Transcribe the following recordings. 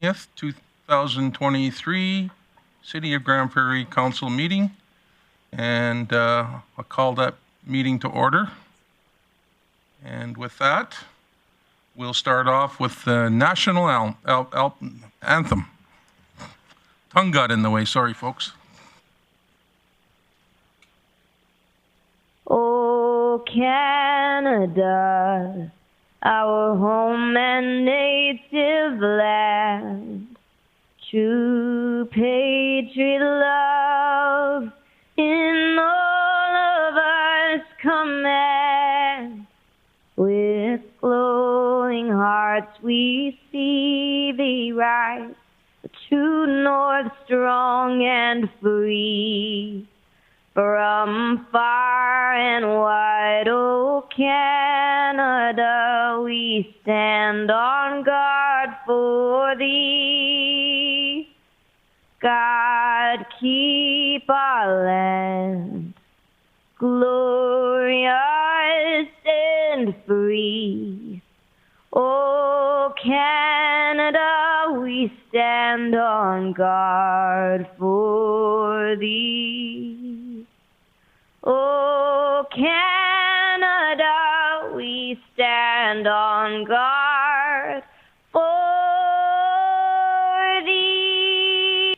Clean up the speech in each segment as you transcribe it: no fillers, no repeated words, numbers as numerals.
2023 City of Grande Prairie Council meeting. And I'll call that meeting to order. And with that, we'll start off with the national anthem. Tongue got in the way, sorry folks. Oh, Canada, our home and native land, true patriot love in all of us command. With glowing hearts we see thee rise, the true north strong and free. From far and wide, oh Canada, we stand on guard for thee. God, keep our land glorious and free. Oh Canada, we stand on guard for thee. Oh, Canada, we stand on guard for thee.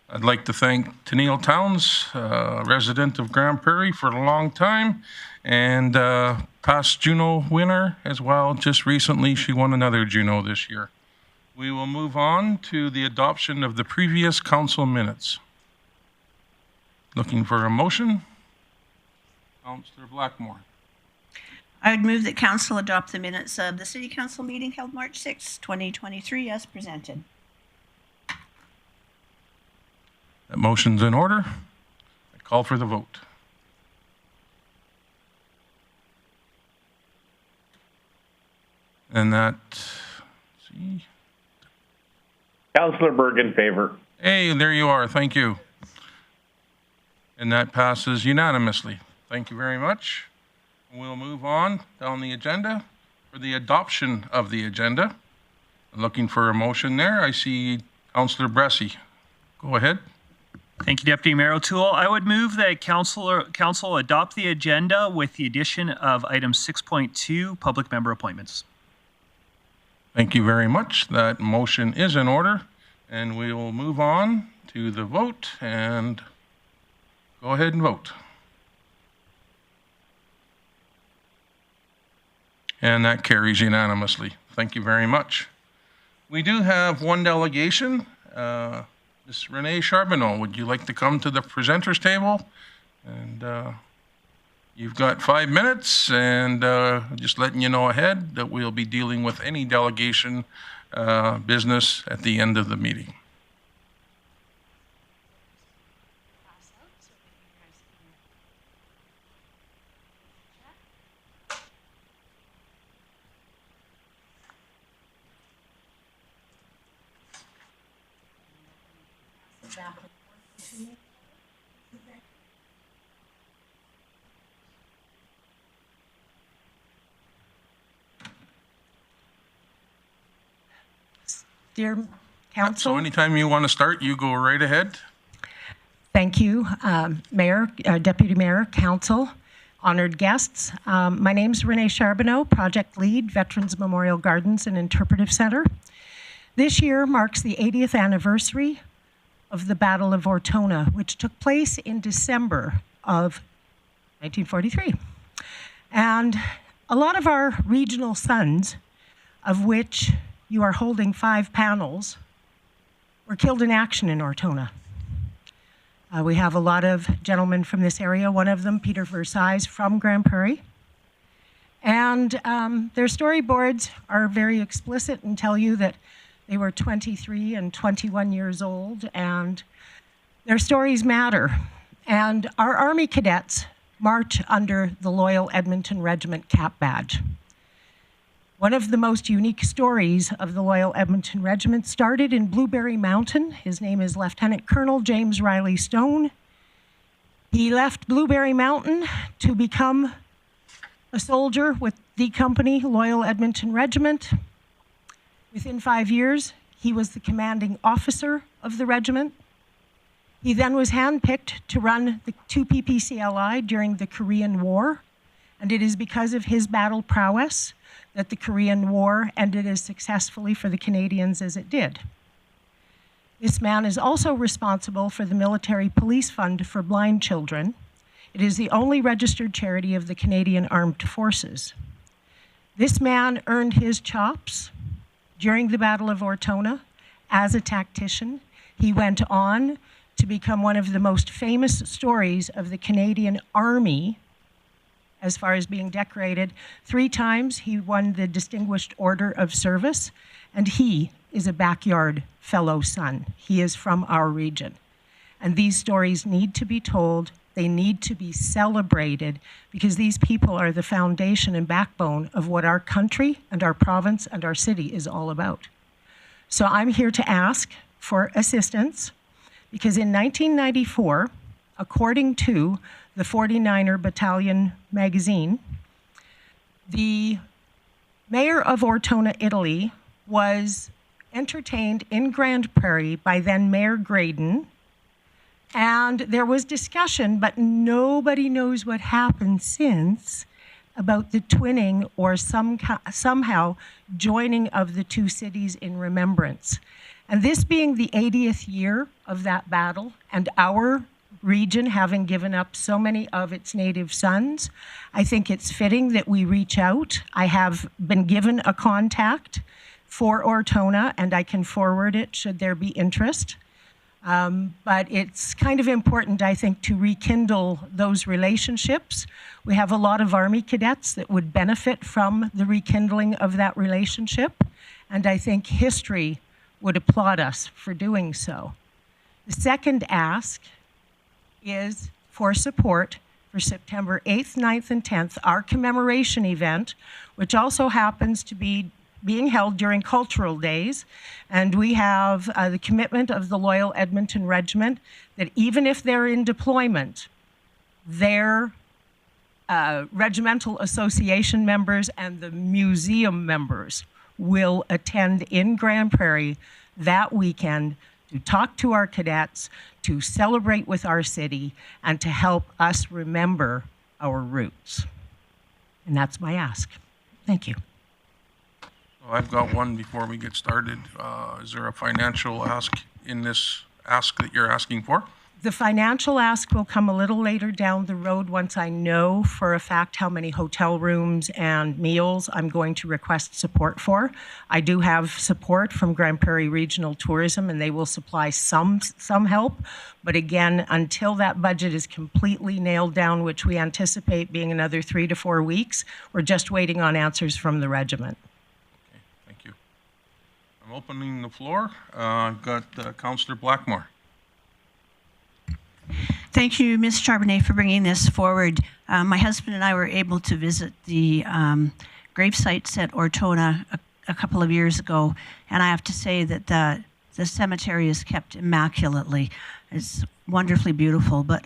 I'd like to thank Tennille Towns, resident of Grande Prairie for a long time, and past Juno winner as well. Just recently, she won another Juno this year. We will move on to the adoption of the previous council minutes. Looking for a motion? Councillor Blackmore. I would move that council adopt the minutes of the City Council meeting held March 6, 2023 as presented. That motion's in order. I call for the vote. And that, let's see. Councillor Berg in favor. Hey, there you are. Thank you. And that passes unanimously. Thank you very much. We'll move on down the agenda for the adoption of the agenda. Looking for a motion there. I see Councillor Bressie. Go ahead. Thank you, Deputy Mayor O'Toole. I would move that council adopt the agenda with the addition of item 6.2, public member appointments. Thank you very much. That motion is in order, and we will move on to the vote and go ahead and vote. And that carries unanimously. Thank you very much. We do have one delegation. Ms. Renee Charbonneau, would you like to come to the presenters table? And you've got 5 minutes, and just letting you know ahead that we'll be dealing with any delegation business at the end of the meeting. Dear Council. So anytime you want to start, you go right ahead. Thank you, Mayor, Deputy Mayor, Council, honored guests. My name is Renee Charbonneau, Project Lead, Veterans Memorial Gardens and Interpretive Center. This year marks the 80th anniversary of the Battle of Ortona, which took place in December of 1943. And a lot of our regional sons, of which you are holding 5 panels, were killed in action in Ortona. We have a lot of gentlemen from this area, one of them, Peter Versailles, from Grande Prairie. And their storyboards are very explicit and tell you that they were 23 and 21 years old, and their stories matter. And our Army cadets march under the Loyal Edmonton Regiment cap badge. One of the most unique stories of the Loyal Edmonton Regiment started in Blueberry Mountain. His name is Lieutenant Colonel James Riley Stone. He left Blueberry Mountain to become a soldier with D Company, Loyal Edmonton Regiment. Within 5 years, he was the commanding officer of the regiment. He then was handpicked to run the 2 PPCLI during the Korean War, and it is because of his battle prowess that the Korean War ended as successfully for the Canadians as it did. This man is also responsible for the Military Police Fund for Blind Children. It is the only registered charity of the Canadian Armed Forces. This man earned his chops during the Battle of Ortona as a tactician. He went on to become one of the most famous stories of the Canadian Army as far as being decorated. 3 times he won the Distinguished Order of Service, and he is a backyard fellow son. He is from our region. And these stories need to be told. They need to be celebrated because these people are the foundation and backbone of what our country and our province and our city is all about. So I'm here to ask for assistance because in 1994, according to the 49er Battalion magazine, the mayor of Ortona, Italy, was entertained in Grande Prairie by then Mayor Graydon, and there was discussion, but nobody knows what happened since about the twinning or somehow joining of the 2 cities in remembrance. And this being the 80th year of that battle and our region having given up so many of its native sons, I think it's fitting that we reach out. I have been given a contact for Ortona, and I can forward it should there be interest. But it's kind of important, I think, to rekindle those relationships. We have a lot of Army cadets that would benefit from the rekindling of that relationship, and I think history would applaud us for doing so. The second ask is for support for September 8th, 9th, and 10th, our commemoration event, which also happens to be being held during cultural days. And we have the commitment of the Loyal Edmonton Regiment that even if they're in deployment, their regimental association members and the museum members will attend in Grande Prairie that weekend to talk to our cadets, to celebrate with our city, and to help us remember our roots. And that's my ask. Thank you. I've got one before we get started. Is there a financial ask in this ask that you're asking for? The financial ask will come a little later down the road once I know for a fact how many hotel rooms and meals I'm going to request support for. I do have support from Grande Prairie Regional Tourism, and they will supply some help. But again, until that budget is completely nailed down, which we anticipate being another 3 to 4 weeks, we're just waiting on answers from the regiment. Okay, thank you. I'm opening the floor. I've got Councillor Blackmore. Thank you, Ms. Charbonneau, for bringing this forward. My husband and I were able to visit the grave sites at Ortona a couple of years ago, and I have to say that the cemetery is kept immaculately. It's wonderfully beautiful, but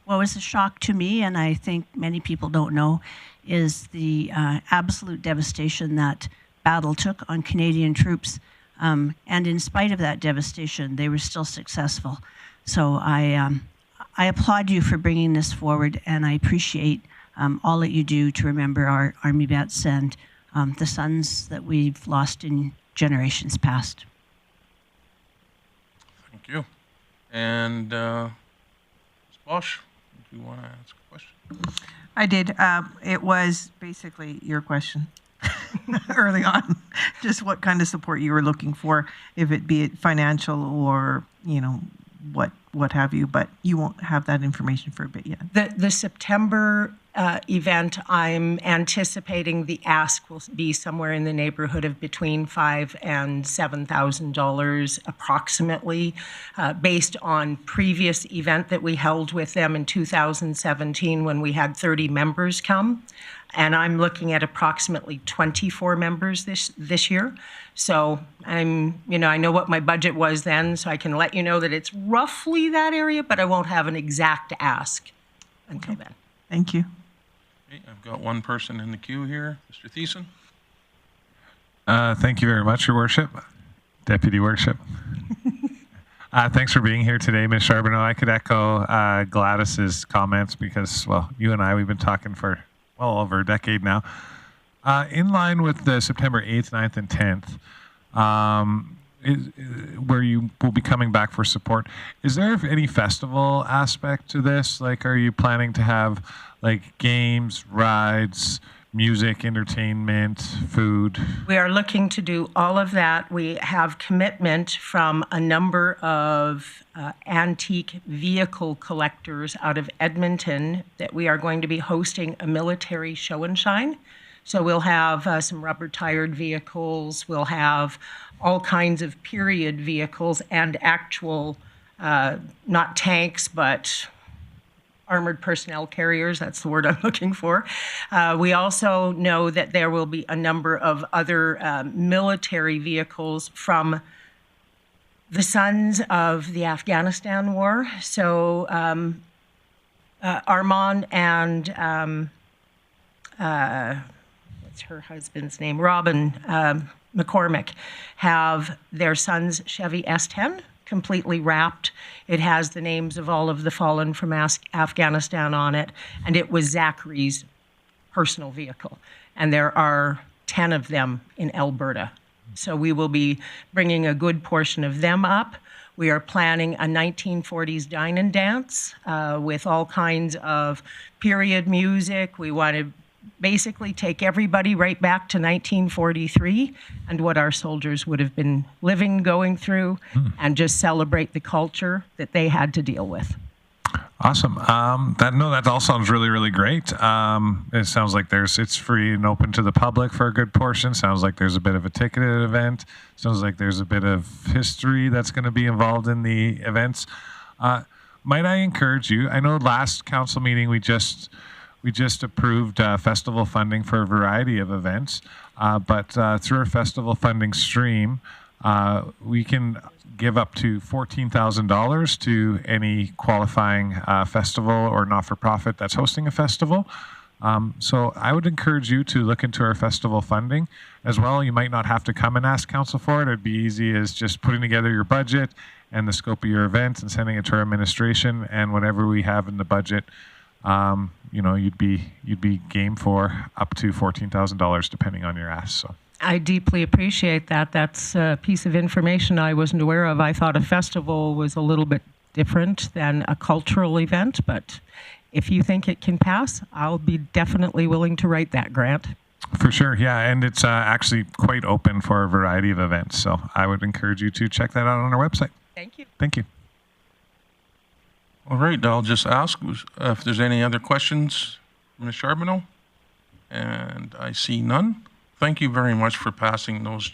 what was a shock to me, and I think many people don't know, is the absolute devastation that battle took on Canadian troops. And in spite of that devastation, they were still successful. So I applaud you for bringing this forward, and I appreciate all that you do to remember our Army vets and the sons that we've lost in generations past. Thank you. And Ms. Bosch, do you want to ask a question? I did. It was basically your question early on, just what kind of support you were looking for, if it be financial or, what have you, but you won't have that information for a bit yet. The September event, I'm anticipating the ask will be somewhere in the neighborhood of between $5,000 and $7,000 approximately, based on previous event that we held with them in 2017 when we had 30 members come. And I'm looking at approximately 24 members this year. So I know what my budget was then, so I can let you know that it's roughly that area, but I won't have an exact ask until then. Thank you. Okay, I've got one person in the queue here. Mr. Thiessen? Thank you very much, Your Worship. Deputy Worship. Thanks for being here today, Ms. Charbonneau. I could echo Gladys's comments because, well, you and I, we've been talking for well over a decade now. In line with the September 8th, 9th, and 10th, where you will be coming back for support, is there any festival aspect to this? Like, are you planning to have like games, rides, music, entertainment, food? We are looking to do all of that. We have commitment from a number of antique vehicle collectors out of Edmonton that we are going to be hosting a military show and shine. So we'll have some rubber-tired vehicles. We'll have all kinds of period vehicles and actual, not tanks, but armored personnel carriers. That's the word I'm looking for. We also know that there will be a number of other military vehicles from the sons of the Afghanistan war. So Armand and what's her husband's name? Robin McCormick have their son's Chevy S10 completely wrapped. It has the names of all of the fallen from Afghanistan on it, and it was Zachary's personal vehicle. And there are 10 of them in Alberta. So we will be bringing a good portion of them up. We are planning a 1940s dine and dance with all kinds of period music. We want to basically take everybody right back to 1943 and what our soldiers would have been living, going through, and just celebrate the culture that they had to deal with. Awesome. That all sounds really, really great. It sounds like it's free and open to the public for a good portion. Sounds like there's a bit of a ticketed event. Sounds like there's a bit of history that's going to be involved in the events. Might I encourage you? I know last council meeting we just approved festival funding for a variety of events, but through our festival funding stream, we can give up to $14,000 to any qualifying festival or not-for-profit that's hosting a festival. So I would encourage you to look into our festival funding as well. You might not have to come and ask council for it. It'd be easy as just putting together your budget and the scope of your event and sending it to our administration, and whatever we have in the budget, you'd be game for up to $14,000 depending on your ask. So I deeply appreciate that. That's a piece of information I wasn't aware of. I thought a festival was a little bit different than a cultural event, but if you think it can pass, I'll be definitely willing to write that grant. For sure, yeah, and it's actually quite open for a variety of events. So I would encourage you to check that out on our website. Thank you. Thank you. All right, I'll just ask if there's any other questions, Ms. Charbonneau, and I see none. Thank you very much for passing those.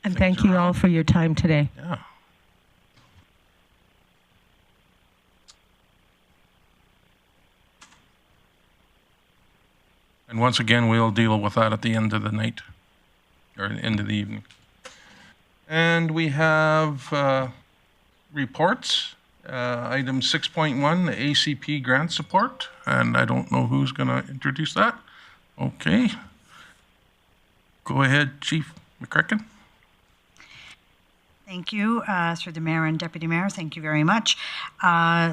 And thank you all for your time today. Yeah. And once again, we'll deal with that at the end of the night, or end of the evening. And we have reports. Item 6.1, the ACP Grant Support, and I don't know who's going to introduce that. Okay. Go ahead, Chief McCracken. Thank you, through the Mayor and Deputy Mayor. Thank you very much.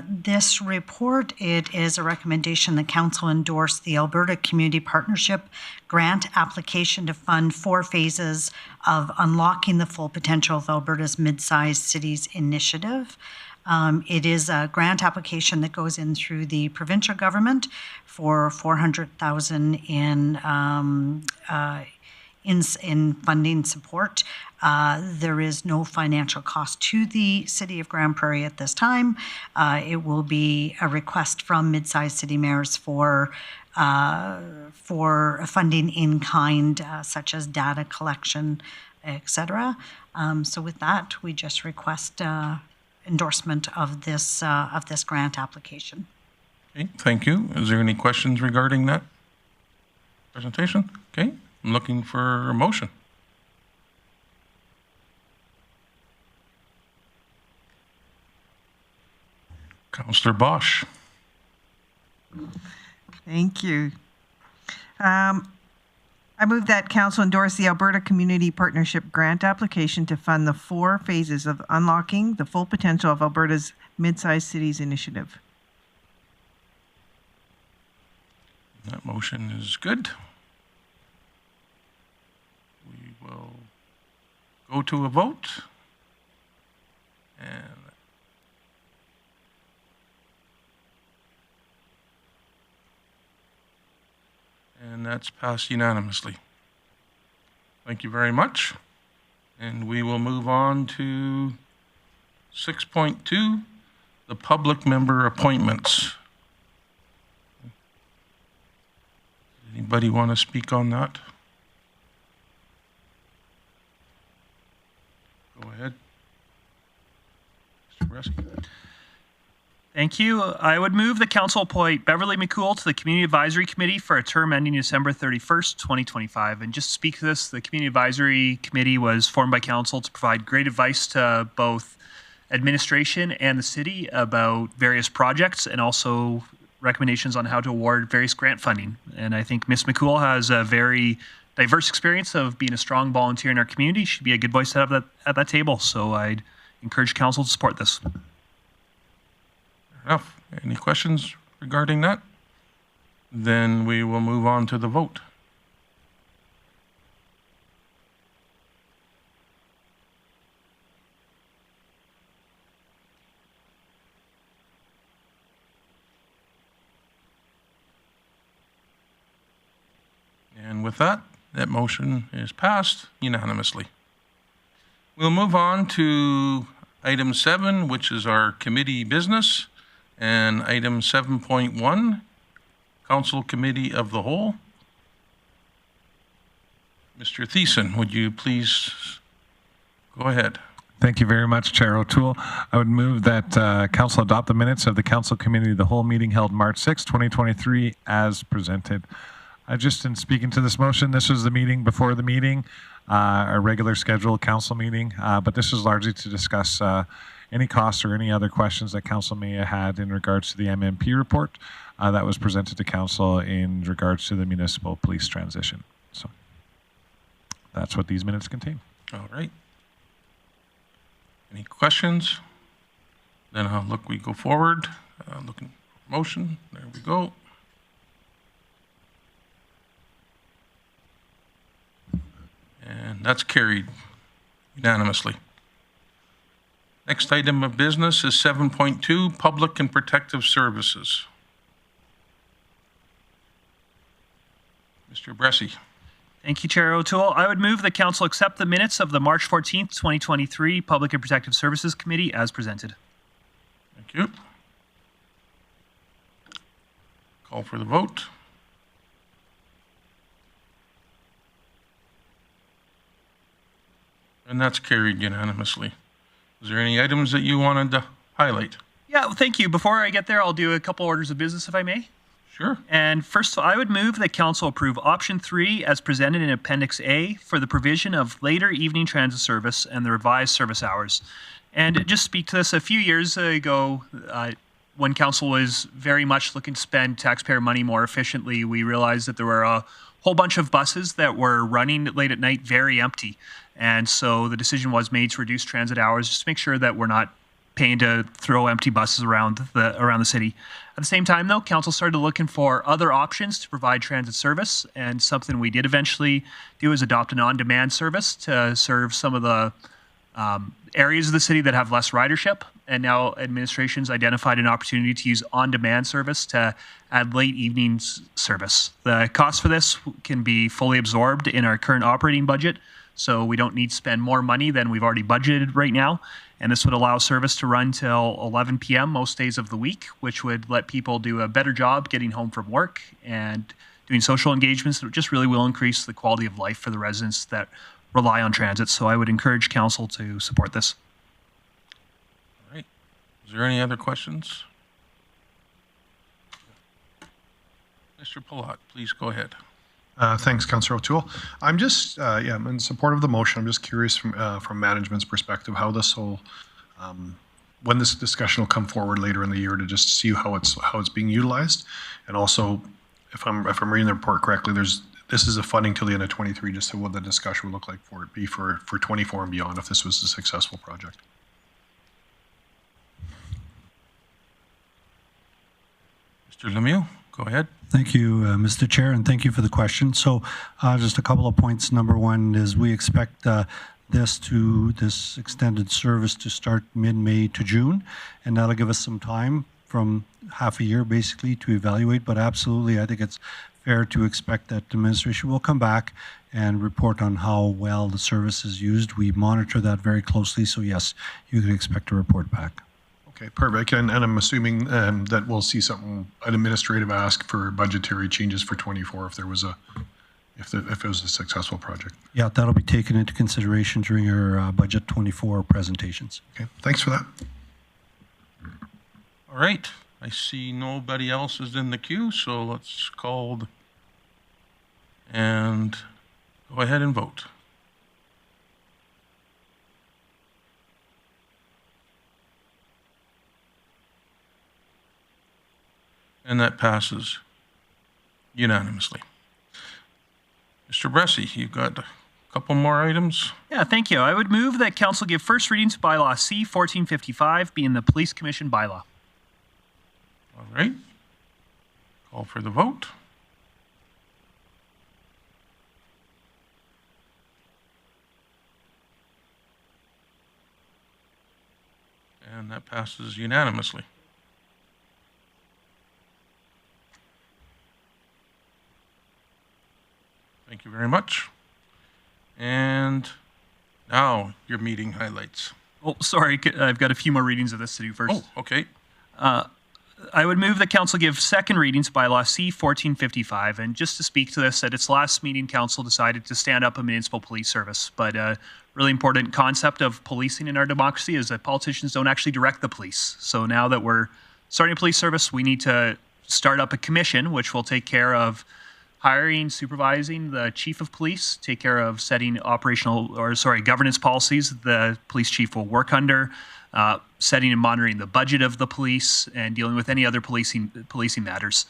This report, it is a recommendation that Council endorse the Alberta Community Partnership Grant application to fund 4 phases of Unlocking the Full Potential of Alberta's Mid-Sized Cities Initiative. It is a grant application that goes in through the provincial government for $400,000 in funding support. There is no financial cost to the City of Grande Prairie at this time. It will be a request from mid-sized city mayors for funding in kind, such as data collection, etc. So with that, we just request endorsement of this grant application. Okay, thank you. Is there any questions regarding that presentation? Okay, I'm looking for a motion. Councillor Bosch. Thank you. I move that council endorse the Alberta Community Partnership Grant application to fund the 4 phases of unlocking the full potential of Alberta's mid-sized cities initiative. That motion is good. We will go to a vote. And that's passed unanimously. Thank you very much. And we will move on to 6.2, the public member appointments. Anybody want to speak on that? Go ahead. Mr. Bresky. Thank you. I would move the council appoint Beverly McCool to the Community Advisory Committee for a term ending December 31st, 2025. And just to speak to this, the Community Advisory Committee was formed by council to provide great advice to both administration and the city about various projects and also recommendations on how to award various grant funding. And I think Ms. McCool has a very diverse experience of being a strong volunteer in our community. She'd be a good voice to have at that table. So I'd encourage council to support this. Enough. Any questions regarding that? Then we will move on to the vote. And with that, that motion is passed unanimously. We'll move on to item 7, which is our committee business. And item 7.1, Council Committee of the Whole. Mr. Thiessen, would you please go ahead? Thank you very much, Chair O'Toole. I would move that Council adopt the minutes of the Council Committee of the Whole meeting held March 6, 2023 as presented. Just in speaking to this motion, this was the meeting before the meeting, a regular scheduled council meeting, but this is largely to discuss any costs or any other questions that council may have had in regards to the MMP report that was presented to council in regards to the municipal police transition. So that's what these minutes contain. All right. Any questions? Then we go forward. Looking for motion. There we go. And that's carried unanimously. Next item of business is 7.2, Public and Protective Services. Mr. Bresky. Thank you, Chair O'Toole. I would move the council accept the minutes of the March 14th, 2023 Public and Protective Services Committee as presented. Thank you. Call for the vote. And that's carried unanimously. Is there any items that you wanted to highlight? Yeah, well, thank you. Before I get there, I'll do a couple orders of business, if I may. Sure. And first, I would move that council approve option 3 as presented in Appendix A for the provision of later evening transit service and the revised service hours. And just speak to this, a few years ago, when council was very much looking to spend taxpayer money more efficiently, we realized that there were a whole bunch of buses that were running late at night very empty. And so the decision was made to reduce transit hours just to make sure that we're not paying to throw empty buses around the city. At the same time, though, council started looking for other options to provide transit service, and something we did eventually do is adopt an on-demand service to serve some of the areas of the city that have less ridership. And now administration's identified an opportunity to use on-demand service to add late evening service. The cost for this can be fully absorbed in our current operating budget, so we don't need to spend more money than we've already budgeted right now. And this would allow service to run till 11 p.m. most days of the week, which would let people do a better job getting home from work and doing social engagements that just really will increase the quality of life for the residents that rely on transit. So I would encourage council to support this. All right. Is there any other questions? Mr. Palat, please go ahead. Thanks, Councillor O'Toole. I'm just, I'm in support of the motion. I'm just curious from management's perspective how this will, when this discussion will come forward later in the year to just see how it's being utilized, and also if I'm reading the report correctly, this is a funding till the end of 23, just so what the discussion would look like for it be for 24 and beyond if this was a successful project. Mr. Lemieux, go ahead. Thank you, Mr. Chair, and thank you for the question. So just a couple of points. Number one is we expect this extended service to start mid-May to June, and that'll give us some time from half a year basically to evaluate. But absolutely, I think it's fair to expect that the administration will come back and report on how well the service is used. We monitor that very closely, so yes, you can expect a report back. Okay, perfect. And I'm assuming that we'll see an administrative ask for budgetary changes for 24 if there was if it was a successful project. Yeah, that'll be taken into consideration during your budget 24 presentations. Okay, thanks for that. All right. I see nobody else is in the queue, so let's call and go ahead and vote. And that passes unanimously. Mr. Bressie, you've got a couple more items. Yeah, thank you. I would move that council give first reading to bylaw C 1455, being the Police Commission bylaw. All right. Call for the vote. And that passes unanimously. Thank you very much. And now your meeting highlights. Oh, sorry, I've got a few more readings of this to do first. Oh, okay. I would move that council give second readings to bylaw C 1455. And just to speak to this, at its last meeting, council decided to stand up a municipal police service. But a really important concept of policing in our democracy is that politicians don't actually direct the police. So now that we're starting a police service, we need to start up a commission, which will take care of hiring, supervising the chief of police, take care of setting governance policies the police chief will work under, setting and monitoring the budget of the police, and dealing with any other policing matters.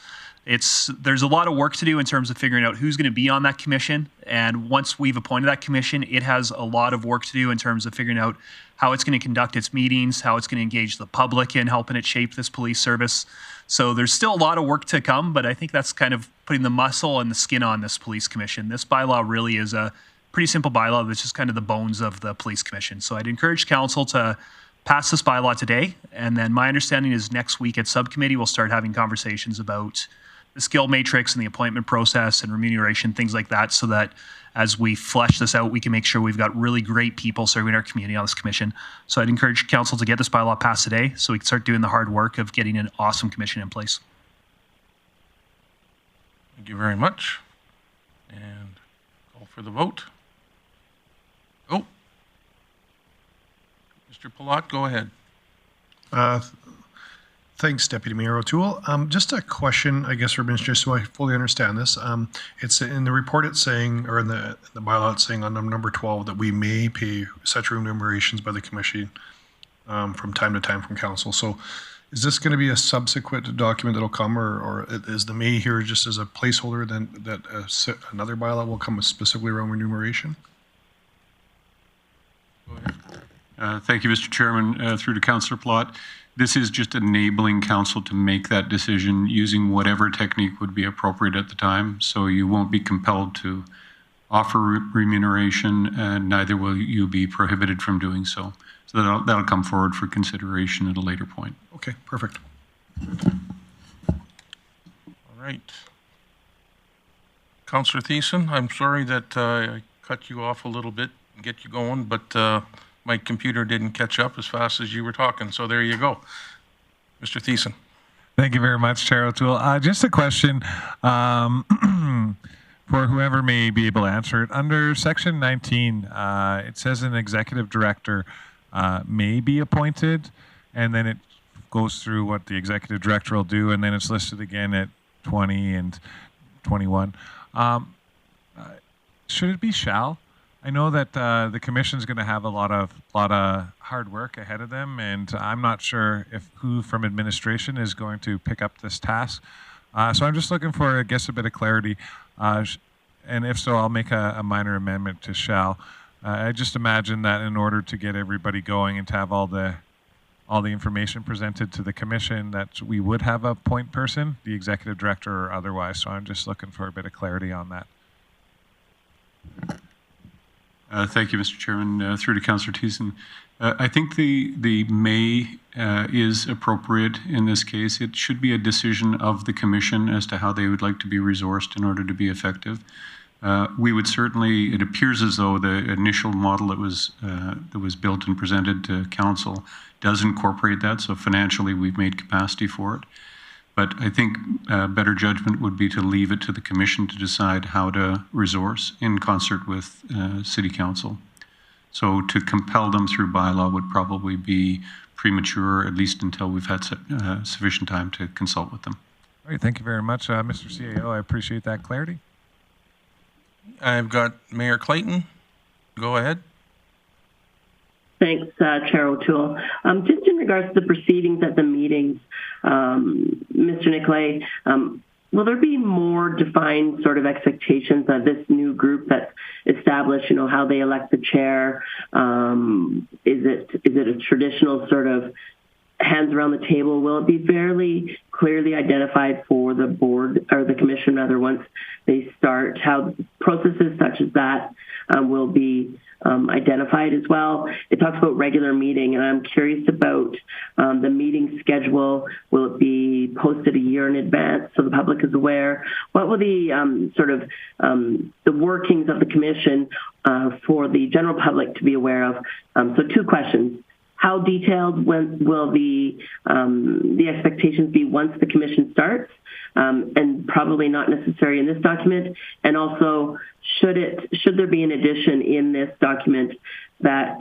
There's a lot of work to do in terms of figuring out who's going to be on that commission. And once we've appointed that commission, it has a lot of work to do in terms of figuring out how it's going to conduct its meetings, how it's going to engage the public in helping it shape this police service. So there's still a lot of work to come, but I think that's kind of putting the muscle and the skin on this police commission. This bylaw really is a pretty simple bylaw that's just kind of the bones of the police commission. So I'd encourage council to pass this bylaw today. And then my understanding is next week at subcommittee, we'll start having conversations about the skill matrix and the appointment process and remuneration, things like that, so that as we flesh this out, we can make sure we've got really great people serving our community on this commission. So I'd encourage council to get this bylaw passed today so we can start doing the hard work of getting an awesome commission in place. Thank you very much. And call for the vote. Oh. Mr. Palat, go ahead. Thanks, Deputy Mayor O'Toole. Just a question, I guess, for Minister, so I fully understand this. It's in the report it's saying, or in the bylaw it's saying on number 12 that we may pay such remunerations by the commission from time to time from council. So is this going to be a subsequent document that'll come, or is the may here just as a placeholder then that another bylaw will come specifically around remuneration? Go ahead. Thank you, Mr. Chairman. Through to Councillor Plott. This is just enabling council to make that decision using whatever technique would be appropriate at the time. So you won't be compelled to offer remuneration, and neither will you be prohibited from doing so. So that'll come forward for consideration at a later point. Okay, perfect. All right. Councillor Thiessen, I'm sorry that I cut you off a little bit and get you going, but my computer didn't catch up as fast as you were talking, so there you go. Mr. Thiessen. Thank you very much, Chair O'Toole. Just a question for whoever may be able to answer it. Under Section 19, it says an executive director may be appointed, and then it goes through what the executive director will do, and then it's listed again at 20 and 21. Should it be shall? I know that the commission is going to have a lot of hard work ahead of them, and I'm not sure if who from administration is going to pick up this task. So I'm just looking for, I guess, a bit of clarity. And if so, I'll make a minor amendment to shall. I just imagine that in order to get everybody going and to have all the information presented to the commission, that we would have a point person, the executive director or otherwise. So I'm just looking for a bit of clarity on that. Thank you, Mr. Chairman. Through to Councillor Thiessen. I think the may is appropriate in this case. It should be a decision of the commission as to how they would like to be resourced in order to be effective. We would certainly, it appears as though the initial model that was built and presented to council does incorporate that, so financially we've made capacity for it. But I think better judgment would be to leave it to the commission to decide how to resource in concert with city council. So to compel them through bylaw would probably be premature, at least until we've had sufficient time to consult with them. All right, thank you very much, Mr. CAO. I appreciate that clarity. I've got Mayor Clayton. Go ahead. Thanks, Chair O'Toole. Just in regards to the proceedings at the meetings, Mr. Nicolay, will there be more defined sort of expectations of this new group that's established, you know, how they elect the chair? Is it a traditional sort of hands around the table? Will it be fairly clearly identified for the board or the commission rather once they start, how processes such as that will be identified as well? It talks about regular meeting, and I'm curious about the meeting schedule. Will it be posted a year in advance so the public is aware? What will the sort of the workings of the commission for the general public to be aware of? So two questions. How detailed will the expectations be once the commission starts? And probably not necessary in this document. And also, should there be an addition in this document that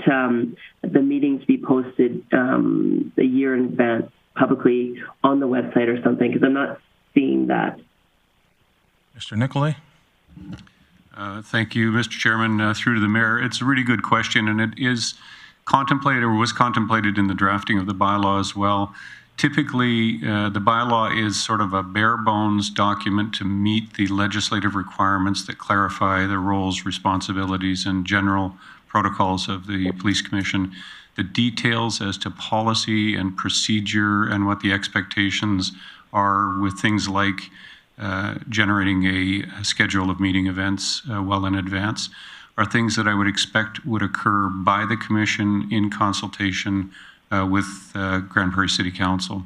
the meetings be posted a year in advance publicly on the website or something? Because I'm not seeing that. Mr. Nicolay. Thank you, Mr. Chairman. Through to the mayor, it's a really good question, and it is contemplated or was contemplated in the drafting of the bylaw as well. Typically, the bylaw is sort of a bare bones document to meet the legislative requirements that clarify the roles, responsibilities, and general protocols of the Police Commission. The details as to policy and procedure and what the expectations are with things like generating a schedule of meeting events well in advance are things that I would expect would occur by the Commission in consultation with Grande Prairie City Council.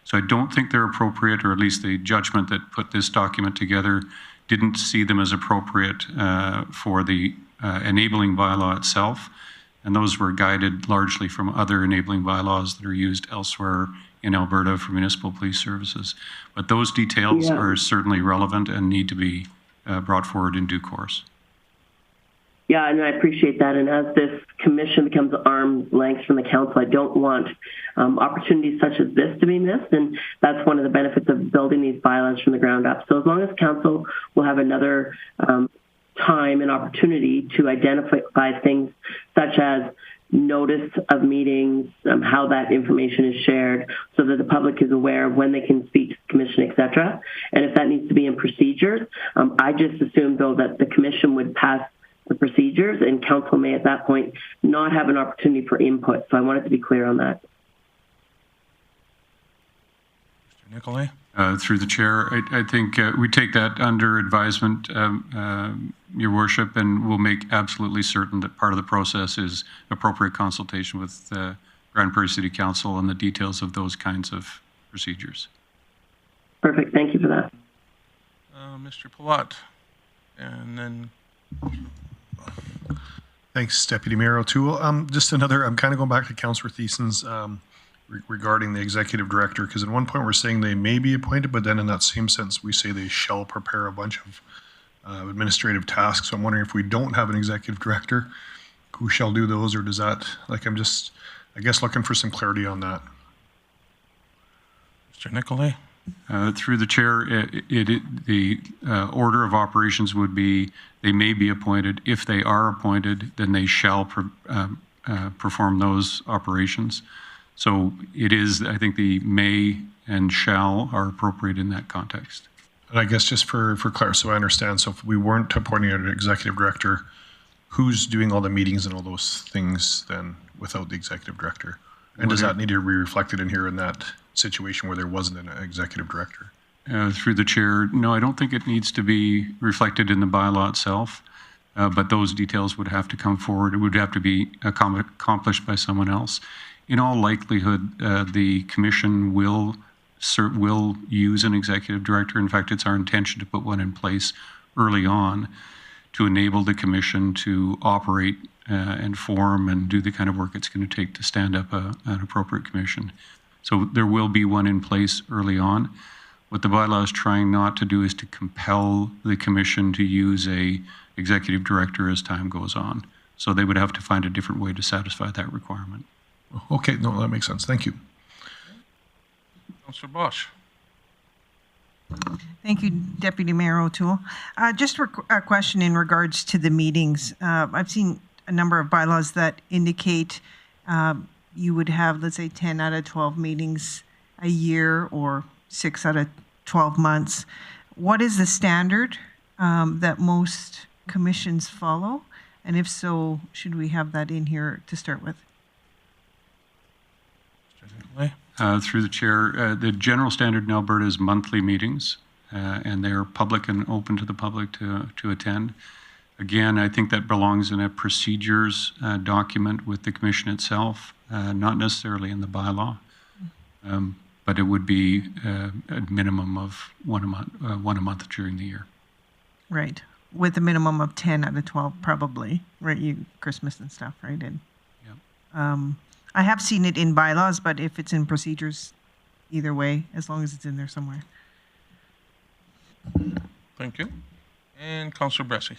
So I don't think they're appropriate, or at least the judgment that put this document together didn't see them as appropriate for the enabling bylaw itself. And those were guided largely from other enabling bylaws that are used elsewhere in Alberta for municipal police services. But those details are certainly relevant and need to be brought forward in due course. Yeah, and I appreciate that. And as this commission becomes arm's length from the council, I don't want opportunities such as this to be missed. And that's one of the benefits of building these bylaws from the ground up. So as long as council will have another time and opportunity to identify things such as notice of meetings, how that information is shared so that the public is aware of when they can speak to the commission, etc. And if that needs to be in procedures, I just assume, though, that the commission would pass the procedures, and council may at that point not have an opportunity for input. So I wanted to be clear on that. Mr. Nicolay. Through the chair, I think we take that under advisement, Your Worship, and we'll make absolutely certain that part of the process is appropriate consultation with Grande Prairie City Council on the details of those kinds of procedures. Perfect. Thank you for that. Mr. Palat. And then... Thanks, Deputy Mayor O'Toole. Just another, I'm kind of going back to Councillor Thiessen's regarding the executive director, because at one point we're saying they may be appointed, but then in that same sentence we say they shall prepare a bunch of administrative tasks. So I'm wondering if we don't have an executive director, who shall do those, or does that, like, I'm just, I guess, looking for some clarity on that. Mr. Nicolay. Through the chair, the order of operations would be they may be appointed. If they are appointed, then they shall perform those operations. So it is, I think the may and shall are appropriate in that context. And I guess just for clarity, so I understand, so if we weren't appointing an executive director, who's doing all the meetings and all those things then without the executive director? And does that need to be reflected in here in that situation where there wasn't an executive director? Through the chair, no, I don't think it needs to be reflected in the bylaw itself, but those details would have to come forward. It would have to be accomplished by someone else. In all likelihood, the commission will use an executive director. In fact, it's our intention to put one in place early on to enable the commission to operate and form and do the kind of work it's going to take to stand up an appropriate commission. So there will be one in place early on. What the bylaw is trying not to do is to compel the commission to use a executive director as time goes on. So they would have to find a different way to satisfy that requirement. Okay, no, that makes sense. Thank you. Councillor Bosch. Thank you, Deputy Mayor O'Toole. Just a question in regards to the meetings. I've seen a number of bylaws that indicate you would have, let's say, 10 out of 12 meetings a year or 6 out of 12 months. What is the standard that most commissions follow? And if so, should we have that in here to start with? Through the chair, the general standard in Alberta is monthly meetings, and they're public and open to the public to attend. Again, I think that belongs in a procedures document with the commission itself, not necessarily in the bylaw, but it would be a minimum of one a month during the year. Right, with a minimum of 10 out of 12, probably, right? Christmas and stuff, right? And I have seen it in bylaws, but if it's in procedures, either way, as long as it's in there somewhere. Thank you. And Councillor Bressie.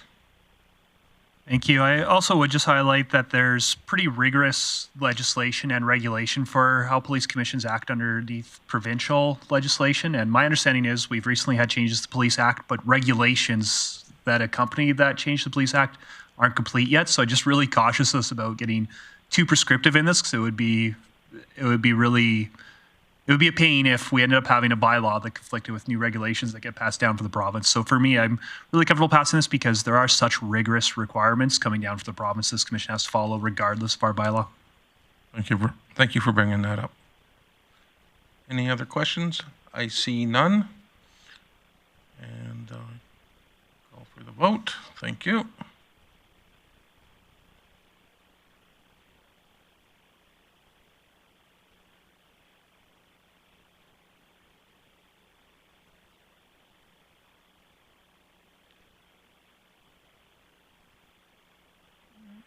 Thank you. I also would just highlight that there's pretty rigorous legislation and regulation for how police commissions act under the provincial legislation. And my understanding is we've recently had changes to the Police Act, but regulations that accompany that change to the Police Act aren't complete yet. So I'm just really cautious about getting too prescriptive in this, because it would be a pain if we ended up having a bylaw that conflicted with new regulations that get passed down for the province. So for me, I'm really comfortable passing this because there are such rigorous requirements coming down for the province this commission has to follow regardless of our bylaw. Thank you for bringing that up. Any other questions? I see none. And call for the vote. Thank you.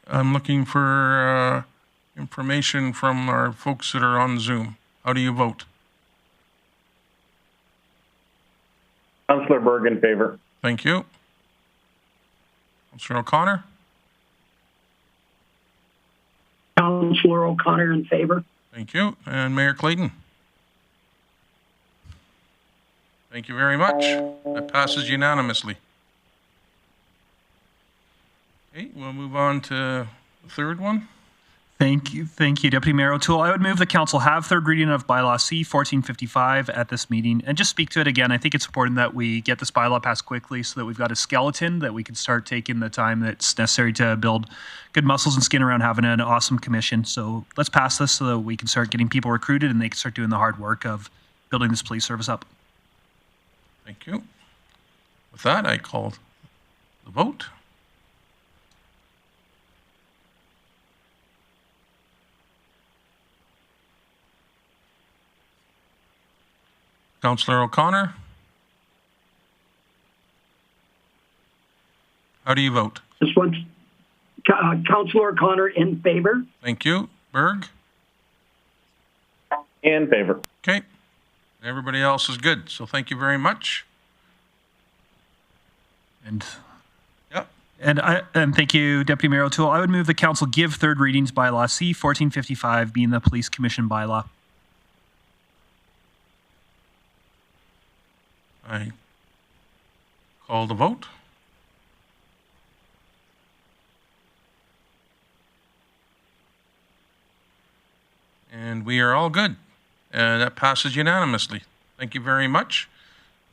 I'm looking for information from our folks that are on Zoom. How do you vote? Councillor Berg in favor. Thank you. Councillor O'Connor? Councillor O'Connor in favor. Thank you. And Mayor Clayton? Thank you very much. That passes unanimously. Okay, we'll move on to the third one. Thank you, Deputy Mayor O'Toole. I would move the council have third reading of Bylaw C-1455 at this meeting and just speak to it again. I think it's important that we get this bylaw passed quickly so that we've got a skeleton that we can start taking the time that's necessary to build good muscles and skin around having an awesome commission. So let's pass this so that we can start getting people recruited and they can start doing the hard work of building this police service up. Thank you. With that, I call the vote. Councillor O'Connor? How do you vote? This one, Councillor O'Connor in favor. Thank you. Berg? In favor. Okay. Everybody else is good, so thank you very much. And yep. And thank you, Deputy Mayor O'Toole. I would move the council give third readings Bylaw C-1455 being the Police Commission bylaw. I call the vote. And we are all good. That passes unanimously. Thank you very much.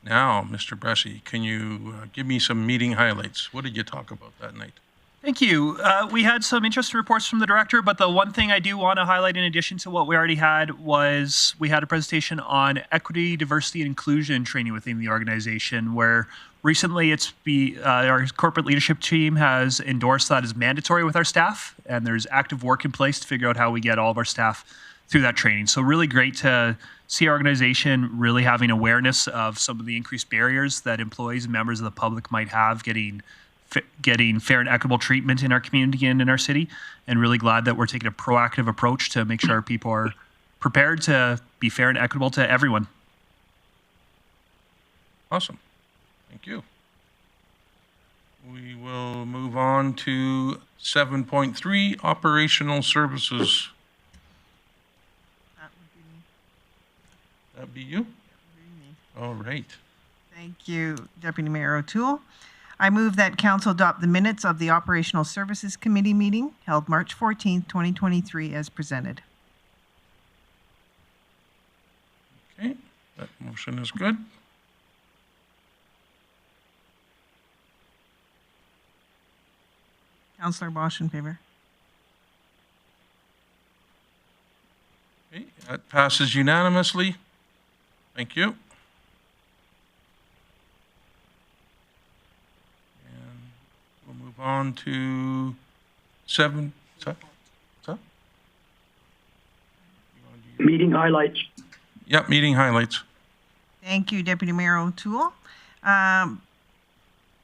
Now, Mr. Bressie, can you give me some meeting highlights? What did you talk about that night? Thank you. We had some interesting reports from the director, but the one thing I do want to highlight in addition to what we already had was we had a presentation on equity, diversity, and inclusion training within the organization, where recently our corporate leadership team has endorsed that as mandatory with our staff, and there's active work in place to figure out how we get all of our staff through that training. So really great to see our organization really having awareness of some of the increased barriers that employees and members of the public might have getting fair and equitable treatment in our community and in our city, and really glad that we're taking a proactive approach to make sure our people are prepared to be fair and equitable to everyone. Awesome. Thank you. We will move on to 7.3, operational services. That be you? All right. Thank you, Deputy Mayor O'Toole. I move that Council adopt the minutes of the Operational Services Committee meeting held March 14th, 2023 as presented. Okay, that motion is good. Councillor Bosch in favor. Okay, that passes unanimously. Thank you. And we'll move on to 7. Meeting highlights. Yep, meeting highlights. Thank you, Deputy Mayor O'Toole.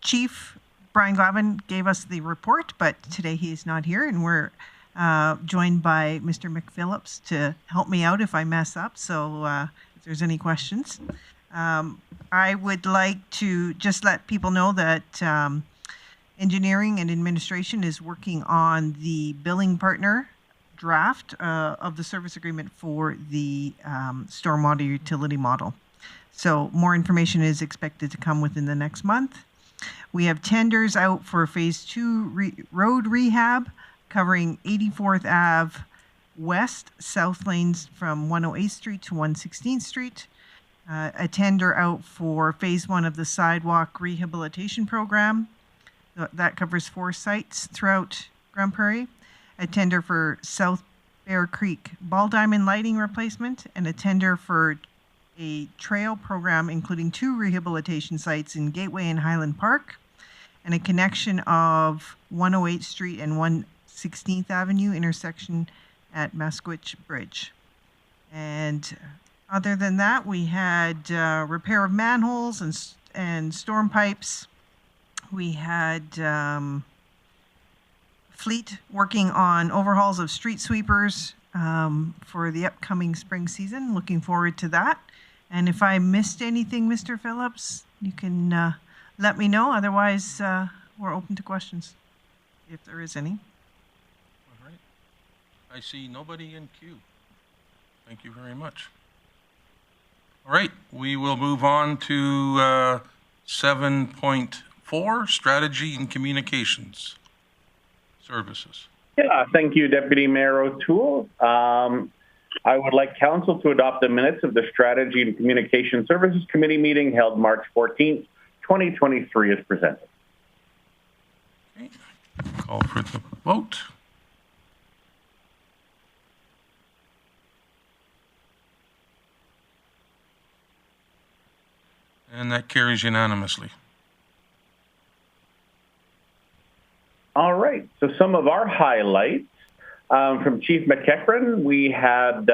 Chief Brian Glavin gave us the report, but today he is not here, and we're joined by Mr. McPhillips to help me out if I mess up. So if there's any questions, I would like to just let people know that engineering and administration is working on the billing partner draft of the service agreement for the stormwater utility model. So more information is expected to come within the next month. We have tenders out for phase 2 road rehab covering 84th Ave West, south lanes from 108th Street to 116th Street. A tender out for phase 1 of the sidewalk rehabilitation program. That covers 4 sites throughout Grande Prairie. A tender for South Bear Creek ball diamond lighting replacement, and a tender for a trail program including 2 rehabilitation sites in Gateway and Highland Park, and a connection of 108th Street and 116th Avenue intersection at Masquitch Bridge. And other than that, we had repair of manholes and storm pipes. We had fleet working on overhauls of street sweepers for the upcoming spring season. Looking forward to that. And if I missed anything, Mr. Phillips, you can let me know. Otherwise, we're open to questions, if there is any. All right. I see nobody in queue. Thank you very much. All right, we will move on to 7.4, strategy and communications services. Yeah, thank you, Deputy Mayor O'Toole. I would like Council to adopt the minutes of the Strategy and Communication Services Committee meeting held March 14th, 2023 as presented. Okay. Call for the vote. And that carries unanimously. All right, so some of our highlights from Chief McEachran, we had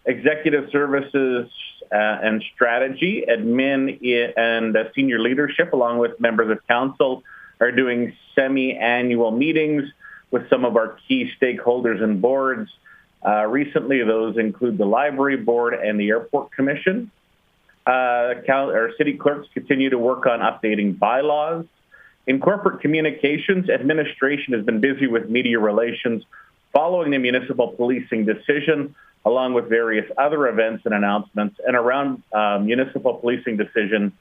executive services and strategy, admin and senior leadership, along with members of council, are doing semi-annual meetings with some of our key stakeholders and boards. Recently, those include the Library Board and the Airport Commission. Our city clerks continue to work on updating bylaws. In corporate communications, administration has been busy with media relations following the municipal policing decision, along with various other events and announcements. And around municipal policing decision,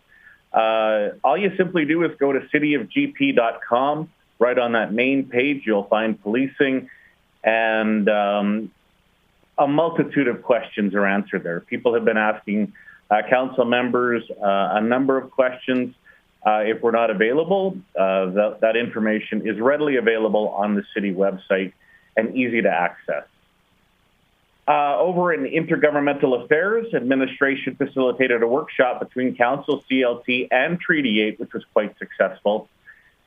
all you simply do is go to cityofgp.com. Right on that main page, you'll find policing. And a multitude of questions are answered there. People have been asking council members a number of questions. If we're not available, that information is readily available on the city website and easy to access. Over in Intergovernmental Affairs, administration facilitated a workshop between Council, CLT, and Treaty 8, which was quite successful.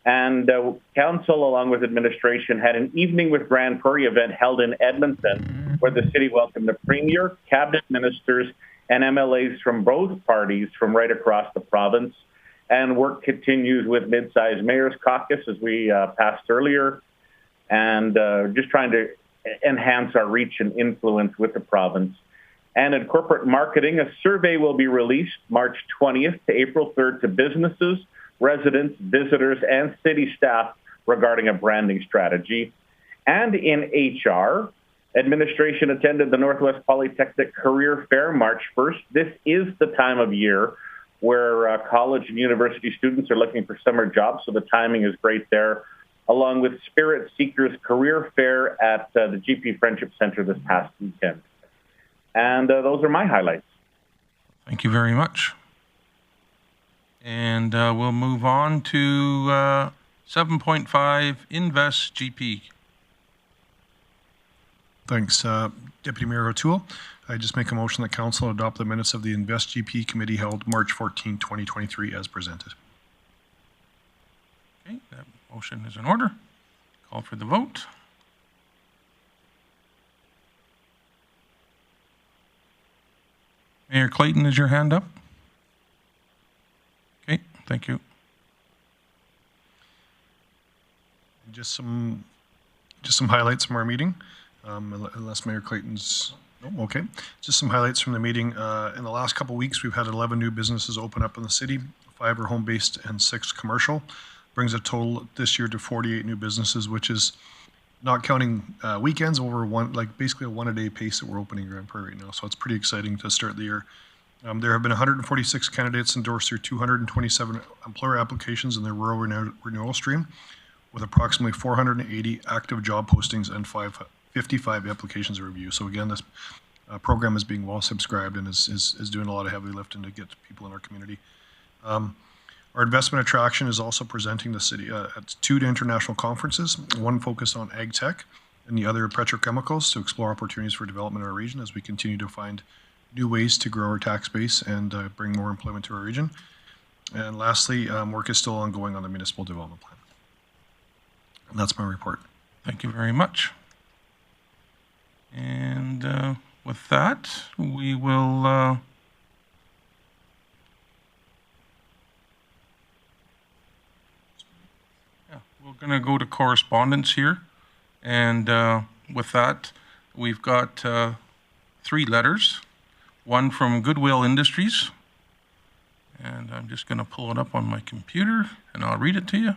And Council, along with administration, had an Evening with Grande Prairie event held in Edmonton, where the city welcomed the Premier, cabinet ministers, and MLAs from both parties from right across the province. And work continues with Mid-Size Mayor's Caucus, as we passed earlier, and just trying to enhance our reach and influence with the province. And in corporate marketing, a survey will be released March 20th to April 3rd to businesses, residents, visitors, and city staff regarding a branding strategy. And in HR, administration attended the Northwest Polytechnic Career Fair March 1st. This is the time of year where college and university students are looking for summer jobs, so the timing is great there, along with Spirit Seekers Career Fair at the GP Friendship Center this past weekend. And those are my highlights. Thank you very much. And we'll move on to 7.5 Invest GP. Thanks, Deputy Mayor O'Toole. I just make a motion that Council adopt the minutes of the Invest GP Committee held March 14, 2023 as presented. Okay, that motion is in order. Call for the vote. Mayor Clayton, is your hand up? Okay, thank you. Just some highlights from our meeting, unless Mayor Clayton's. No, okay. Just some highlights from the meeting. In the last couple of weeks, we've had 11 new businesses open up in the city. 5 are home-based and 6 commercial. Brings a total this year to 48 new businesses, which is not counting weekends, over basically a one-a-day pace that we're opening Grande Prairie right now. So it's pretty exciting to start the year. There have been 146 candidates endorsed through 227 employer applications in their rural renewal stream, with approximately 480 active job postings and 55 applications to review. So again, this program is being well subscribed and is doing a lot of heavy lifting to get people in our community. Our investment attraction is also presenting the city at 2 international conferences, one focused on ag tech and the other petrochemicals, to explore opportunities for development in our region as we continue to find new ways to grow our tax base and bring more employment to our region. And lastly, work is still ongoing on the municipal development plan. And that's my report. Thank you very much. And with that, we will we're going to go to correspondence here. And with that, we've got 3 letters. One from Goodwill Industries. And I'm just going to pull it up on my computer and I'll read it to you,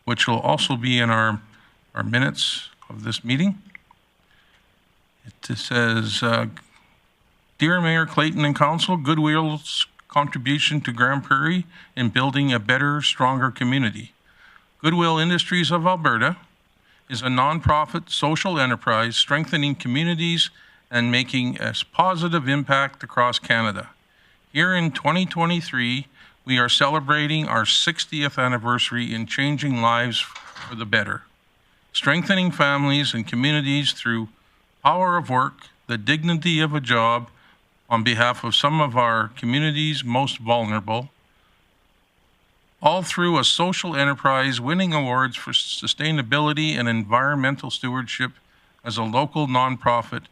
which will also be in our minutes of this meeting. It says, Dear Mayor Clayton and Council, Goodwill's contribution to Grande Prairie in building a better, stronger community. Goodwill Industries of Alberta is a nonprofit social enterprise strengthening communities and making a positive impact across Canada. Here in 2023, we are celebrating our 60th anniversary in changing lives for the better, strengthening families and communities through power of work, the dignity of a job on behalf of some of our community's most vulnerable, all through a social enterprise winning awards for sustainability and environmental stewardship as a local nonprofit.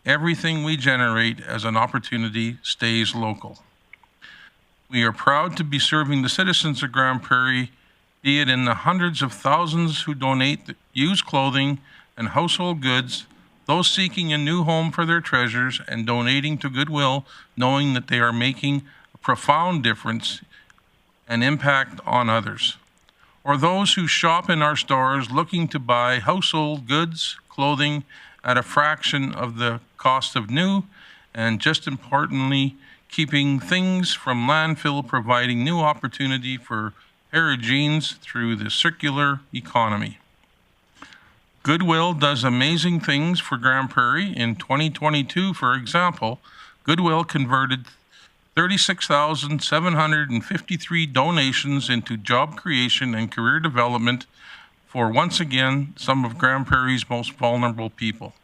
Everything we generate as an opportunity stays local. We are proud to be serving the citizens of Grande Prairie, be it in the hundreds of thousands who donate used clothing and household goods, those seeking a new home for their treasures and donating to Goodwill, knowing that they are making a profound difference and impact on others, or those who shop in our stores looking to buy household goods, clothing at a fraction of the cost of new, and just importantly, keeping things from landfill, providing new opportunity for pair of jeans through the circular economy. Goodwill does amazing things for Grande Prairie. In 2022, for example, Goodwill converted 36,753 donations into job creation and career development for, once again, some of Grande Prairie's most vulnerable people.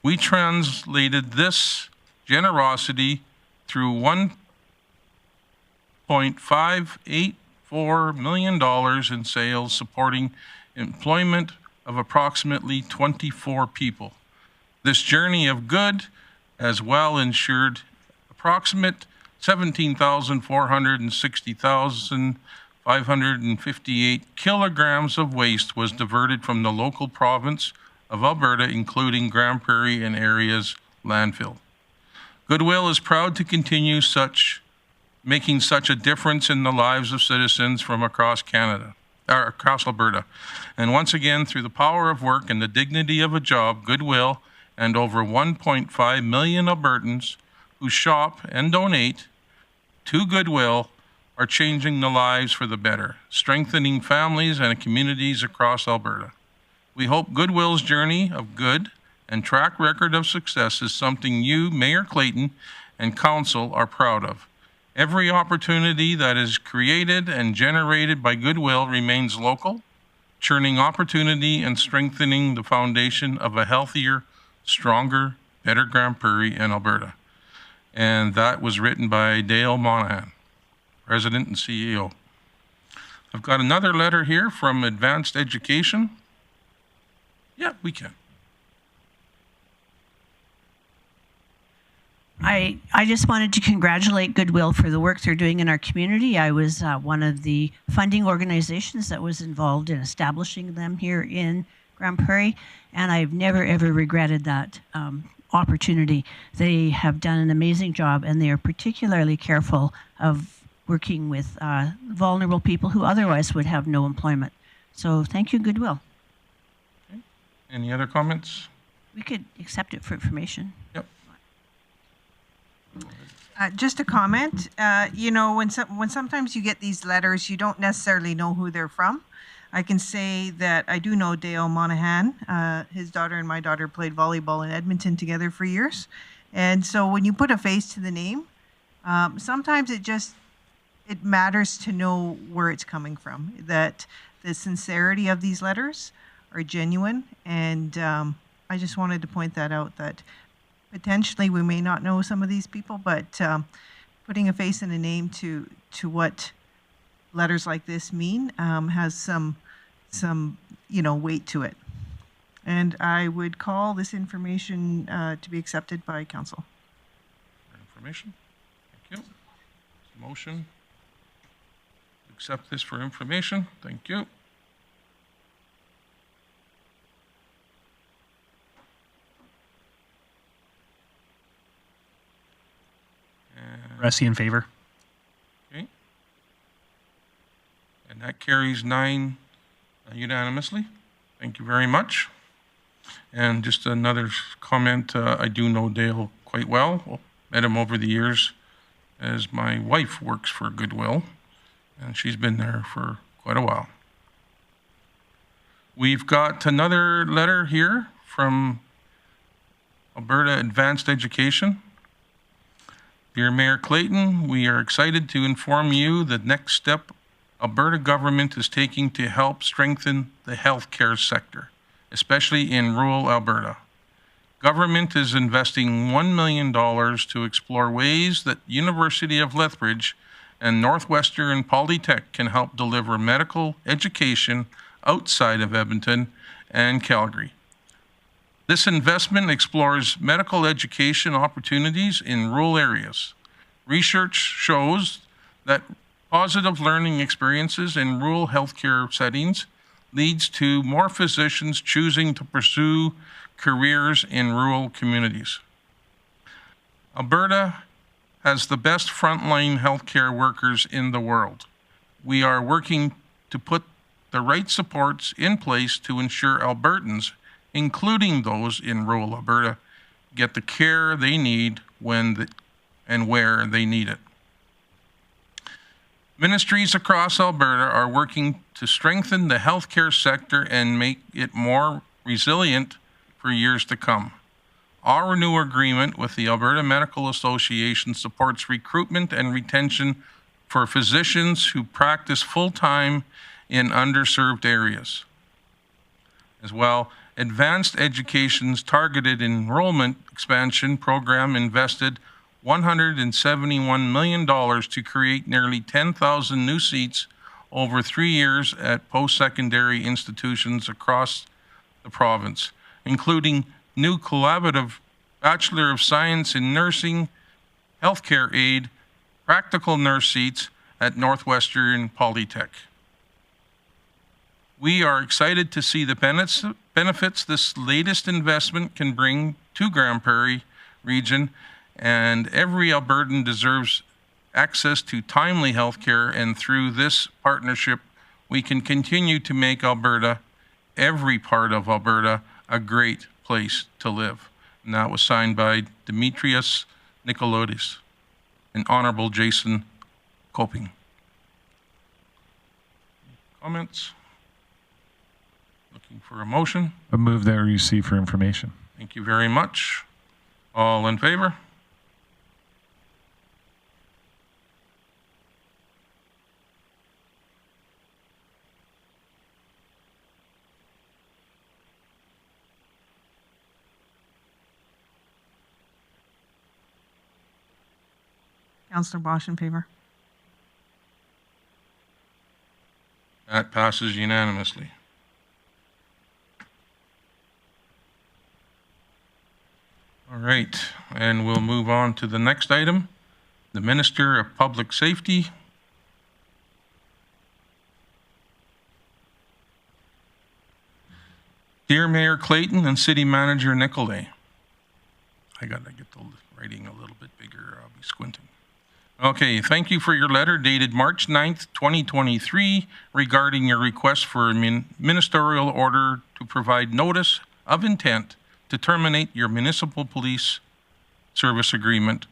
We translated this generosity through $1.584 million in sales, supporting employment of approximately 24 people. This journey of good as well ensured approximate 17,460,558 kilograms of waste was diverted from the local province of Alberta, including Grande Prairie and areas landfill. Goodwill is proud to continue making such a difference in the lives of citizens from across Canada, or across Alberta. And once again, through the power of work and the dignity of a job, Goodwill and over 1.5 million Albertans who shop and donate to Goodwill are changing the lives for the better, strengthening families and communities across Alberta. We hope Goodwill's journey of good and track record of success is something you, Mayor Clayton, and Council are proud of. Every opportunity that is created and generated by Goodwill remains local, churning opportunity and strengthening the foundation of a healthier, stronger, better Grande Prairie and Alberta. And that was written by Dale Monahan, President and CEO. I've got another letter here from Advanced Education. Yeah, we can. I just wanted to congratulate Goodwill for the work they're doing in our community. I was one of the funding organizations that was involved in establishing them here in Grande Prairie, and I've never, ever regretted that opportunity. They have done an amazing job, and they are particularly careful of working with vulnerable people who otherwise would have no employment. So thank you, Goodwill. Okay. Any other comments? We could accept it for information. Yep. Just a comment. You know, when sometimes you get these letters, you don't necessarily know who they're from. I can say that I do know Dale Monahan. His daughter and my daughter played volleyball in Edmonton together for years. And so when you put a face to the name, sometimes it matters to know where it's coming from, that the sincerity of these letters are genuine. And I just wanted to point that out, that potentially we may not know some of these people, but putting a face and a name to what letters like this mean has some weight to it. And I would call this information to be accepted by council. Information. Thank you. Motion. Accept this for information. Thank you. Ressie in favor. Okay. And that carries 9 unanimously. Thank you very much. And just another comment, I do know Dale quite well. Met him over the years as my wife works for Goodwill, and she's been there for quite a while. We've got another letter here from Alberta Advanced Education. Dear Mayor Clayton, we are excited to inform you the next step Alberta government is taking to help strengthen the healthcare sector, especially in rural Alberta. Government is investing $1 million to explore ways that University of Lethbridge and Northwestern Polytech can help deliver medical education outside of Edmonton and Calgary. This investment explores medical education opportunities in rural areas. Research shows that positive learning experiences in rural healthcare settings leads to more physicians choosing to pursue careers in rural communities. Alberta has the best frontline healthcare workers in the world. We are working to put the right supports in place to ensure Albertans, including those in rural Alberta, get the care they need when and where they need it. Ministries across Alberta are working to strengthen the healthcare sector and make it more resilient for years to come. Our new agreement with the Alberta Medical Association supports recruitment and retention for physicians who practice full-time in underserved areas. As well, Advanced Education's targeted enrollment expansion program invested $171 million to create nearly 10,000 new seats over 3 years at post-secondary institutions across the province, including new collaborative Bachelor of Science in Nursing, Healthcare Aid, practical nurse seats at Northwestern Polytech. We are excited to see the benefits this latest investment can bring to Grande Prairie region, and every Albertan deserves access to timely healthcare, and through this partnership, we can continue to make Alberta, every part of Alberta, a great place to live. And that was signed by Demetrius Nicolotis and Honorable Jason Coping. Comments? Looking for a motion? A move that we receive for information. Thank you very much. All in favor? Councillor Bosch in favor. That passes unanimously. All right, and we'll move on to the next item. The Minister of Public Safety. Dear Mayor Clayton and City Manager Nicolay. I gotta get the writing a little bit bigger, I'll be squinting. Okay, thank you for your letter dated March 9th, 2023, regarding your request for a ministerial order to provide notice of intent to terminate your municipal police service agreement.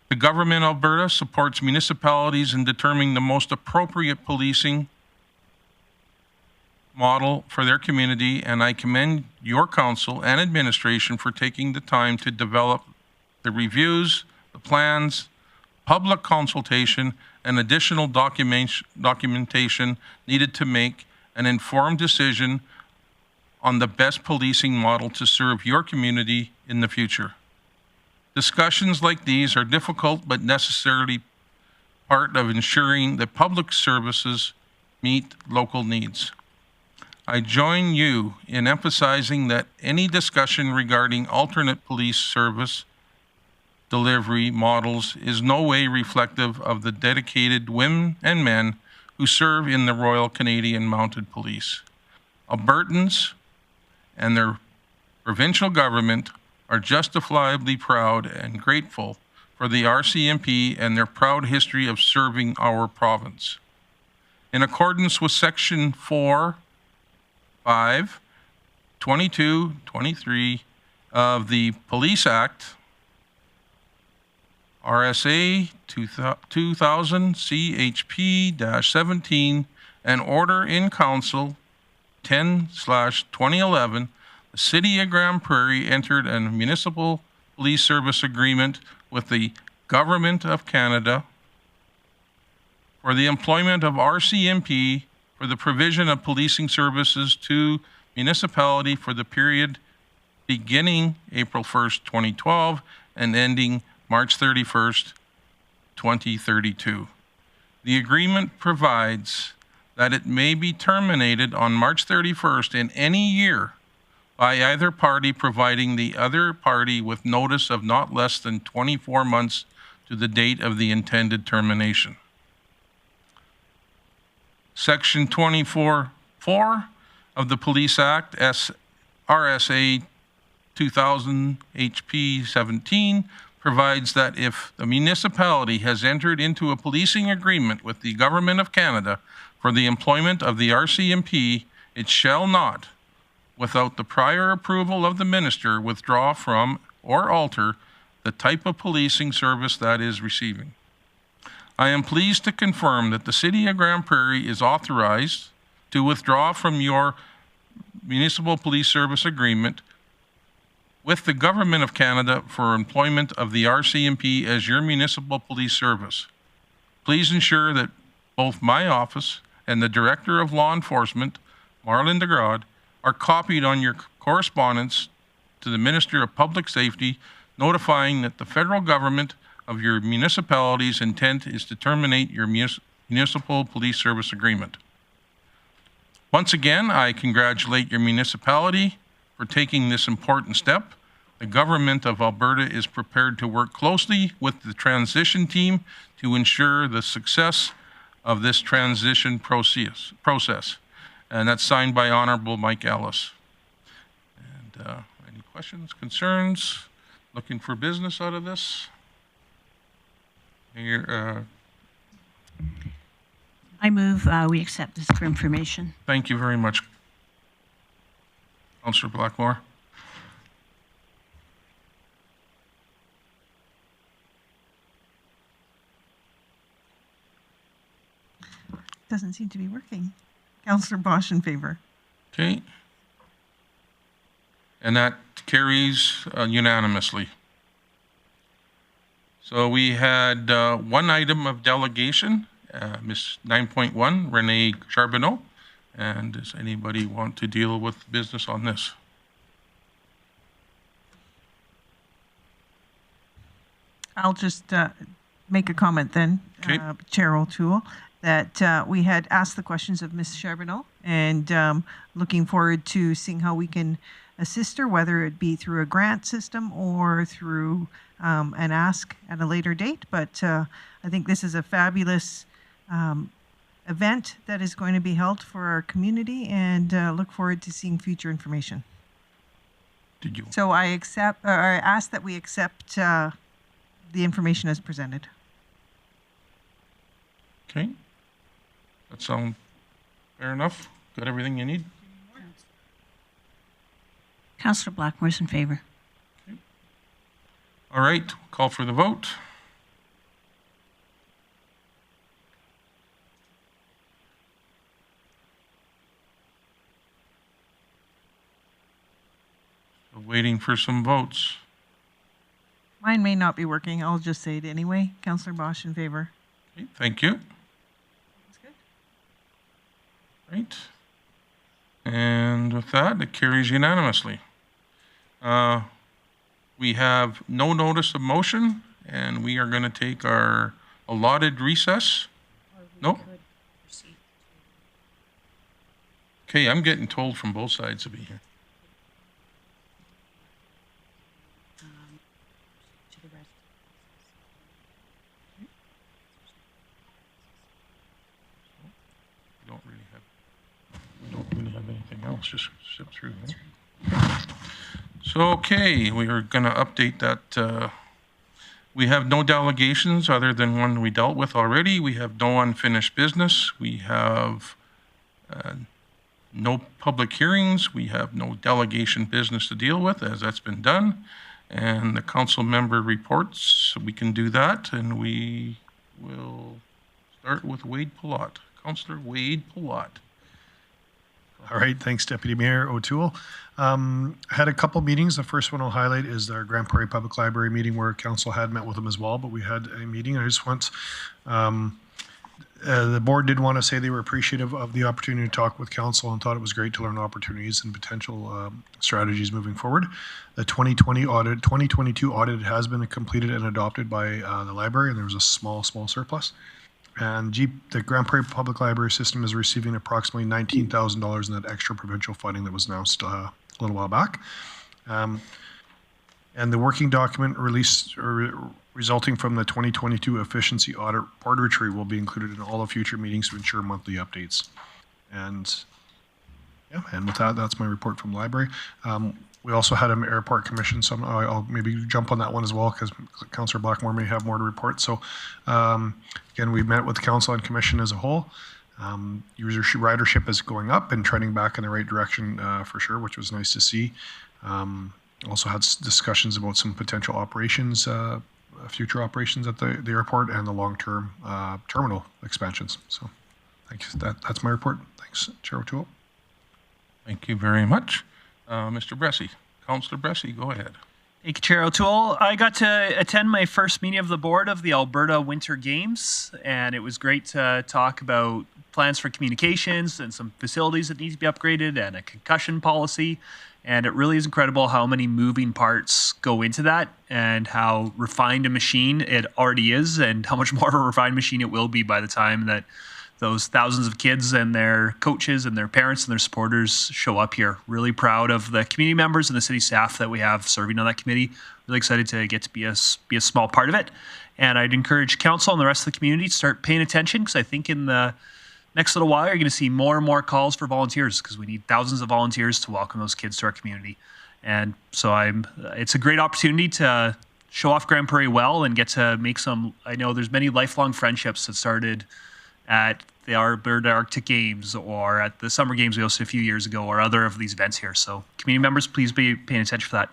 The government of Alberta supports municipalities in determining the most appropriate policing model for their community, and I commend your council and administration for taking the time to develop the reviews, the plans, public consultation, and additional documentation needed to make an informed decision on the best policing model to serve your community in the future. Discussions like these are difficult but necessarily part of ensuring that public services meet local needs. I join you in emphasizing that any discussion regarding alternate police service delivery models is no way reflective of the dedicated women and men who serve in the Royal Canadian Mounted Police. Albertans and their provincial government are justifiably proud and grateful for the RCMP and their proud history of serving our province. In accordance with Section 4, 5, 22, 23 of the Police Act, RSA 2000 CHP-17, and Order in Council 10/2011, the City of Grande Prairie entered a municipal police service agreement with the Government of Canada for the employment of RCMP for the provision of policing services to municipality for the period beginning April 1st, 2012 and ending March 31st, 2032. The agreement provides that it may be terminated on March 31st in any year by either party, providing the other party with notice of not less than 24 months to the date of the intended termination. Section 24(4) of the Police Act, RSA 2000 HP 17, provides that if the municipality has entered into a policing agreement with the Government of Canada for the employment of the RCMP, it shall not, without the prior approval of the minister, withdraw from or alter the type of policing service that is receiving. I am pleased to confirm that the City of Grande Prairie is authorized to withdraw from your Municipal Police Service Agreement with the Government of Canada for employment of the RCMP as your municipal police service. Please ensure that both my office and the Director of Law Enforcement, Marlon DeGrod, are copied on your correspondence to the Minister of Public Safety, notifying that the federal government of your municipality's intent is to terminate your municipal police service agreement. Once again, I congratulate your municipality for taking this important step. The Government of Alberta is prepared to work closely with the transition team to ensure the success of this transition process. And that's signed by Honorable Mike Ellis. And any questions, concerns? Looking for business out of this? Here, I move we accept this for information. thank you very much, Councillor Blackmore. Doesn't seem to be working. Councillor Bosch in favor. Okay. And that carries unanimously. So we had one item of delegation, Ms. 9.1, Renee Charbonneau. And does anybody want to deal with business on this? I'll just make a comment then, Okay. Chair O'Toole, that we had asked the questions of Ms. Charbonneau and looking forward to seeing how we can assist her, whether it be through a grant system or through an ask at a later date. But I think this is a fabulous event that is going to be held for our community, and look forward to seeing future information. Did you? So I accept, or I ask that we accept the information as presented. Okay. That sound fair enough? Got everything you need? Councillor Blackmore's in favor. All right, call for the vote. Still waiting for some votes. Mine may not be working. I'll just say it anyway. Councillor Bosch in favor. Okay, thank you. That's good. Right. And with that, it carries unanimously. We have no notice of motion, and we are going to take our allotted recess. Nope. Okay, I'm getting told from both sides to be here. We don't really have anything else, just zip through, right? So, okay, we are going to update that. We have no delegations other than one we dealt with already. We have no unfinished business. We have no public hearings. We have no delegation business to deal with, as that's been done. And the council member reports, we can do that. And we will start with Wade Pallott. Councillor Wade Pallott. All right, thanks, Deputy Mayor O'Toole. Had a couple meetings. The first one I'll highlight is our Grande Prairie Public Library meeting where council had met with them as well, but we had a meeting. I just want, the board did want to say they were appreciative of the opportunity to talk with council and thought it was great to learn opportunities and potential strategies moving forward. The 2022 audit has been completed and adopted by the library, and there was a small surplus. And the Grande Prairie Public Library system is receiving approximately $19,000 in that extra provincial funding that was announced a little while back. And the working document resulting from the 2022 efficiency audit board retreat will be included in all of future meetings to ensure monthly updates. And yeah, and with that, that's my report from the library. We also had an airport commission, so I'll maybe jump on that one as well because Councillor Blackmore may have more to report. So again, we met with the council and commission as a whole. Ridership is going up and trending back in the right direction for sure, which was nice to see. Also had discussions about some potential operations, future operations at the airport and the long-term terminal expansions. So thanks. That's my report. Thanks, Chair O'Toole. Thank you very much. Mr. Bressy, Councillor Bressy, go ahead. Thank you, Chair O'Toole. I got to attend my first meeting of the board of the Alberta Winter Games, and it was great to talk about plans for communications and some facilities that need to be upgraded and a concussion policy. And it really is incredible how many moving parts go into that and how refined a machine it already is and how much more of a refined machine it will be by the time that those thousands of kids and their coaches and their parents and their supporters show up here. Really proud of the community members and the city staff that we have serving on that committee. Really excited to get to be a small part of it. And I'd encourage council and the rest of the community to start paying attention, because I think in the next little while you're going to see more and more calls for volunteers, because we need thousands of volunteers to welcome those kids to our community. And so it's a great opportunity to show off Grande Prairie well and get to make some, I know there's many lifelong friendships that started at the Alberta Arctic Games or at the Summer Games we hosted a few years ago or other of these events here. So community members, please be paying attention for that.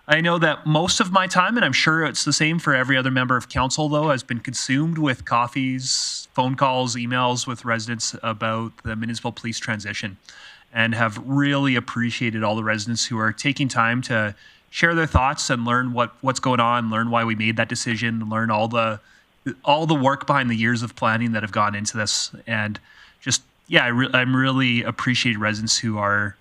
I know that most of my time, and I'm sure it's the same for every other member of council though, has been consumed with coffees, phone calls, emails with residents about the municipal police transition, and have really appreciated all the residents who are taking time to share their thoughts and learn what's going on, learn why we made that decision, learn all the work behind the years of planning that have gone into this. And just, yeah, I'm really appreciating residents who are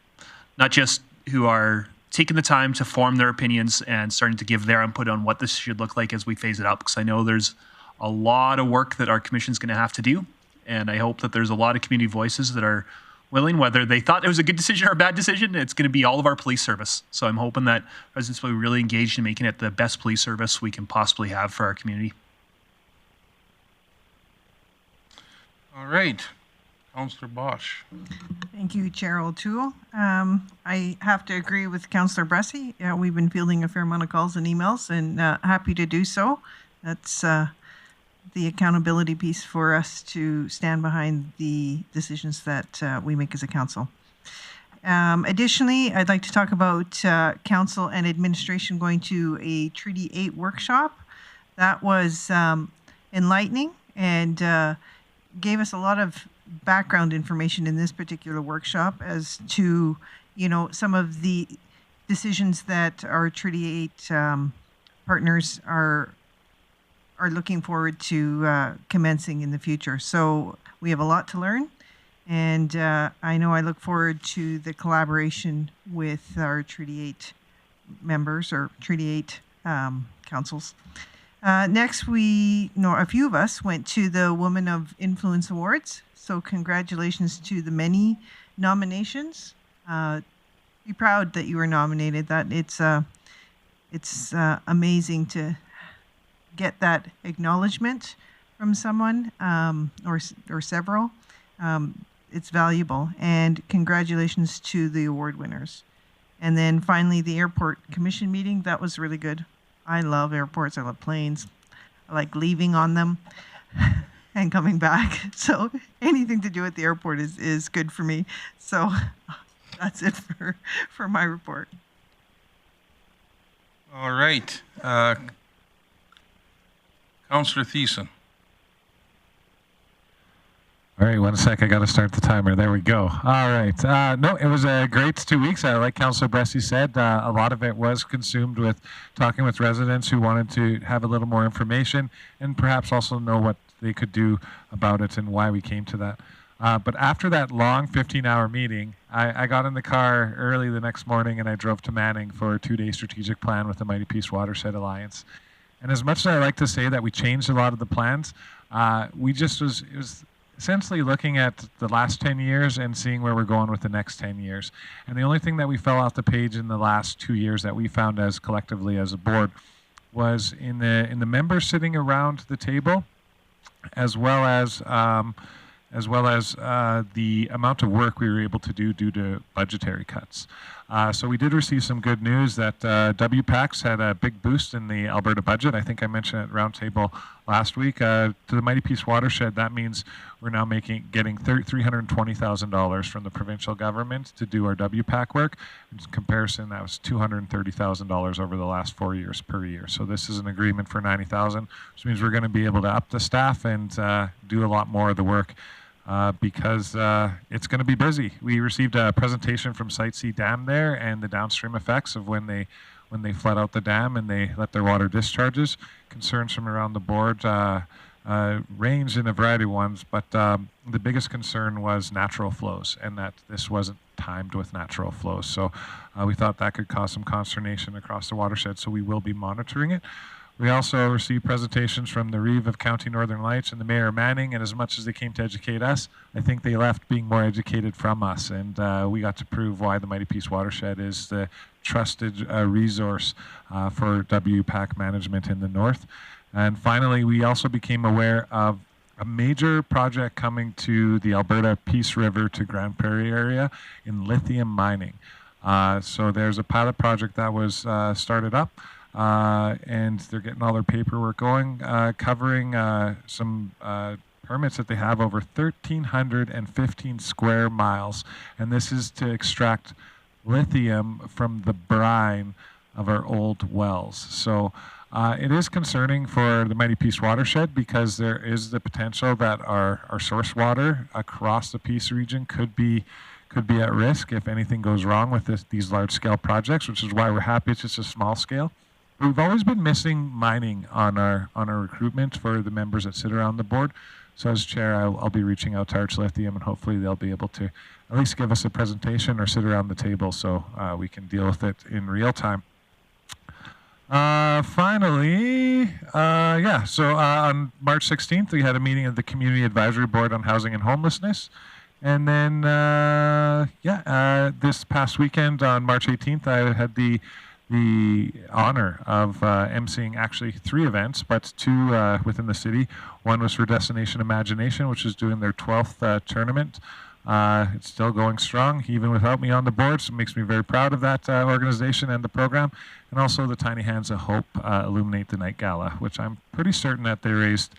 taking the time to form their opinions and starting to give their input on what this should look like as we phase it up. Because I know there's a lot of work that our commission's going to have to do. And I hope that there's a lot of community voices that are willing, whether they thought it was a good decision or a bad decision, it's going to be all of our police service. So I'm hoping that residents will be really engaged in making it the best police service we can possibly have for our community. All right. Councillor Bosch. Thank you, Chair O'Toole. I have to agree with Councillor Bressy. We've been fielding a fair amount of calls and emails, and happy to do so. That's the accountability piece for us to stand behind the decisions that we make as a council. Additionally, I'd like to talk about council and administration going to a Treaty 8 workshop. That was enlightening and gave us a lot of background information in this particular workshop as to, some of the decisions that our Treaty 8 partners are looking forward to commencing in the future. So we have a lot to learn, and I know I look forward to the collaboration with our Treaty 8 members or Treaty 8 councils. Next, a few of us went to the Women of Influence Awards. So congratulations to the many nominations. Be proud that you were nominated. That it's amazing to get that acknowledgement from someone or several. It's valuable, and congratulations to the award winners. And then finally, the airport commission meeting. That was really good. I love airports. I love planes. I like leaving on them and coming back. So anything to do with the airport is good for me. So that's it for my report. All right. Councillor Thiessen. All right, 1 sec. I got to start the timer. There we go. All right. No, it was a great 2 weeks. Like Councillor Bressy said, a lot of it was consumed with talking with residents who wanted to have a little more information and perhaps also know what they could do about it and why we came to that. But after that long 15-hour meeting, I got in the car early the next morning and I drove to Manning for a 2-day strategic plan with the Mighty Peace Watershed Alliance. And as much as I like to say that we changed a lot of the plans, it was essentially looking at the last 10 years and seeing where we're going with the next 10 years. And the only thing that we fell off the page in the last 2 years that we found as collectively as a board was in the members sitting around the table, as well as the amount of work we were able to do due to budgetary cuts. So we did receive some good news that WPACs had a big boost in the Alberta budget. I think I mentioned at Roundtable last week. To the Mighty Peace Watershed, that means we're now getting $320,000 from the provincial government to do our WPAC work. In comparison, that was $230,000 over the last 4 years per year. So this is an agreement for $90,000, which means we're going to be able to up the staff and do a lot more of the work because it's going to be busy. We received a presentation from Site C Dam there and the downstream effects of when they flood out the dam and they let their water discharges. Concerns from around the board ranged in a variety of ones, but the biggest concern was natural flows and that this wasn't timed with natural flows. So we thought that could cause some consternation across the watershed, so we will be monitoring it. We also received presentations from the Reeve of County Northern Lights and the Mayor Manning, and as much as they came to educate us, I think they left being more educated from us, and we got to prove why the Mighty Peace Watershed is the trusted resource for WPAC management in the north. And finally, we also became aware of a major project coming to the Alberta Peace River to Grande Prairie area in lithium mining. So there's a pilot project that was started up, and they're getting all their paperwork going, covering some permits that they have over 1,315 square miles. And this is to extract lithium from the brine of our old wells. So it is concerning for the Mighty Peace Watershed because there is the potential that our source water across the Peace region could be at risk if anything goes wrong with these large-scale projects, which is why we're happy it's just a small scale. We've always been missing mining on our recruitment for the members that sit around the board. So as chair, I'll be reaching out to Arch Lithium, and hopefully they'll be able to at least give us a presentation or sit around the table so we can deal with it in real time. Finally, so on March 16th, we had a meeting of the Community Advisory Board on Housing and Homelessness. And then, this past weekend on March 18th, I had the honor of emceeing actually 3 events, but 2 within the city. One was for Destination Imagination, which is doing their 12th tournament. It's still going strong, even without me on the board, so it makes me very proud of that organization and the program. And also the Tiny Hands of Hope Illuminate the Night Gala, which I'm pretty certain that they raised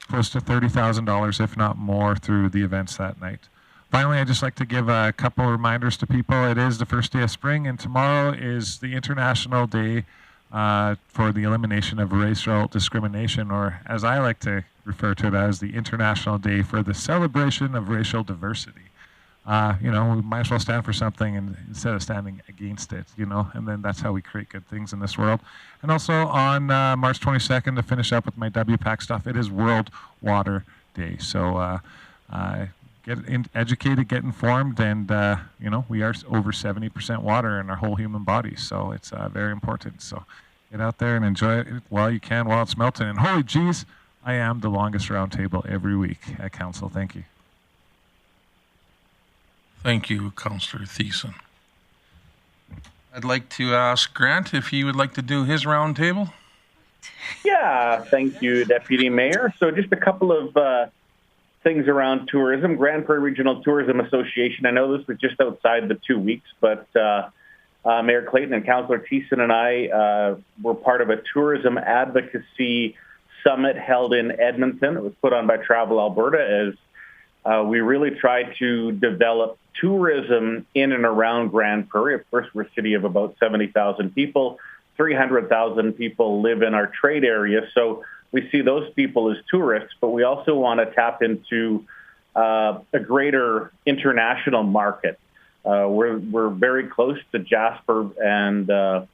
close to $30,000, if not more, through the events that night. Finally, I'd just like to give a couple reminders to people. It is the first day of spring, and tomorrow is the International Day for the Elimination of Racial Discrimination, or as I like to refer to it as, the International Day for the Celebration of Racial Diversity. We might as well stand for something instead of standing against it, and then that's how we create good things in this world. And also on March 22nd, to finish up with my WPAC stuff, it is World Water Day. So get educated, get informed, and we are over 70% water in our whole human body, so it's very important. So get out there and enjoy it while you can, while it's melting. And holy geez, I am the longest round table every week at council. Thank you. Thank you, Councillor Thiessen. I'd like to ask Grant if he would like to do his round table. Yeah, thank you, Deputy Mayor. So just a couple of things around tourism. Grande Prairie Regional Tourism Association. I know this was just outside the 2 weeks, but Mayor Clayton and Councillor Thiessen and I were part of a tourism advocacy summit held in Edmonton. It was put on by Travel Alberta as we really tried to develop tourism in and around Grande Prairie. Of course, we're a city of about 70,000 people. 300,000 people live in our trade area, so we see those people as tourists, but we also want to tap into a greater international market. We're very close to Jasper and,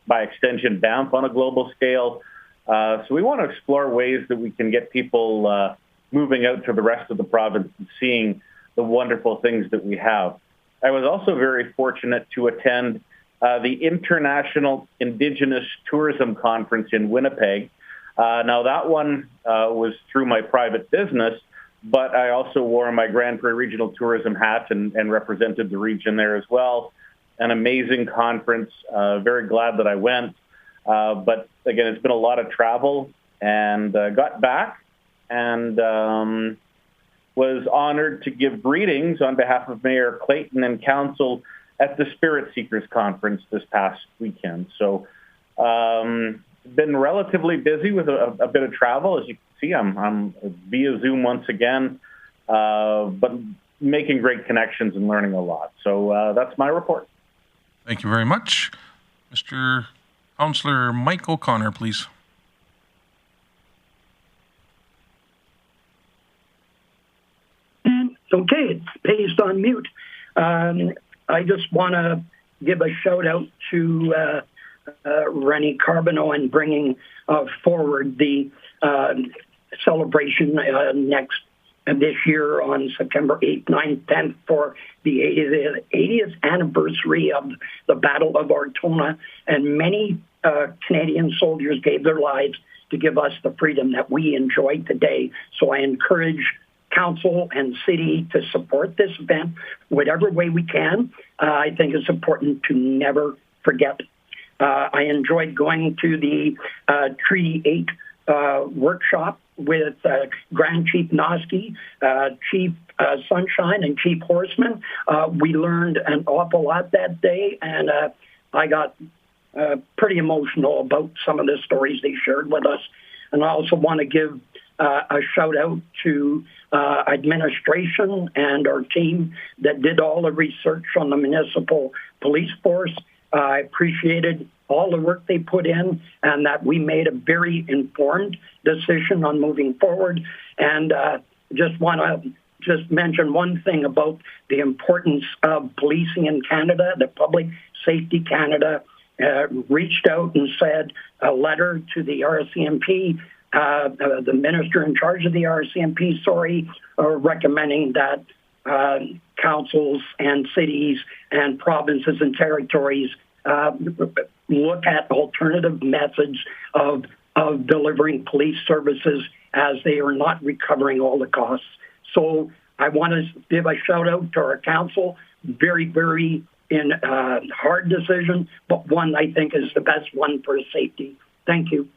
by extension, Banff on a global scale. So we want to explore ways that we can get people moving out to the rest of the province and seeing the wonderful things that we have. I was also very fortunate to attend the International Indigenous Tourism Conference in Winnipeg. Now, that one was through my private business, but I also wore my Grande Prairie Regional Tourism hat and represented the region there as well. An amazing conference. Very glad that I went. But again, it's been a lot of travel, and got back and was honored to give greetings on behalf of Mayor Clayton and Council at the Spirit Seekers Conference this past weekend. So been relatively busy with a bit of travel. As you can see, I'm via Zoom once again, but making great connections and learning a lot. So that's my report. Thank you very much. Mr. Councillor Mike O'Connor, please. It's okay. It's based on mute. I just want to give a shout out to Renee Charbonneau and bringing forward the celebration this year on September 8th, 9th, 10th for the 80th anniversary of the Battle of Ortona. And many Canadian soldiers gave their lives to give us the freedom that we enjoy today. So I encourage council and city to support this event whatever way we can. I think it's important to never forget. I enjoyed going to the Treaty 8 workshop with Grand Chief Noski, Chief Sunshine, and Chief Horseman. We learned an awful lot that day, and I got pretty emotional about some of the stories they shared with us. And I also want to give a shout out to administration and our team that did all the research on the municipal police force. I appreciated all the work they put in and that we made a very informed decision on moving forward. And just want to mention one thing about the importance of policing in Canada. The Public Safety Canada reached out and said a letter to the RCMP, the minister in charge of the RCMP, recommending that councils and cities and provinces and territories look at alternative methods of delivering police services as they are not recovering all the costs. So I want to give a shout out to our council. Very, very hard decision, but one I think is the best one for safety. Thank you.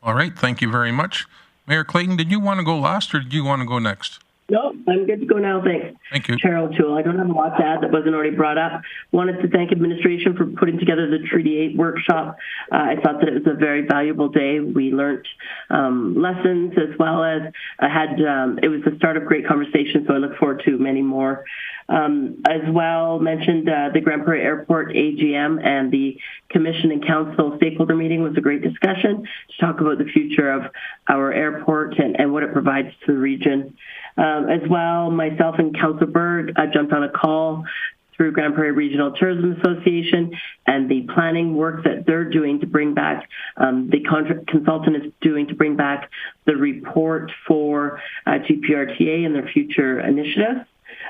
All right, thank you very much. Mayor Clayton, did you want to go last or did you want to go next? No, I'm good to go now, thanks. Thank you. Cheryl Toole, I don't have a lot to add that wasn't already brought up. Wanted to thank administration for putting together the Treaty 8 workshop. I thought that it was a very valuable day. We learned lessons as well as it was the start of great conversation, so I look forward to many more. As well, mentioned the Grande Prairie Airport AGM and the Commission and Council stakeholder meeting was a great discussion to talk about the future of our airport and what it provides to the region. As well, myself and Councillor Berg jumped on a call through Grande Prairie Regional Tourism Association and the planning work that they're doing to bring back, the consultant is doing to bring back the report for GPRTA and their future initiatives.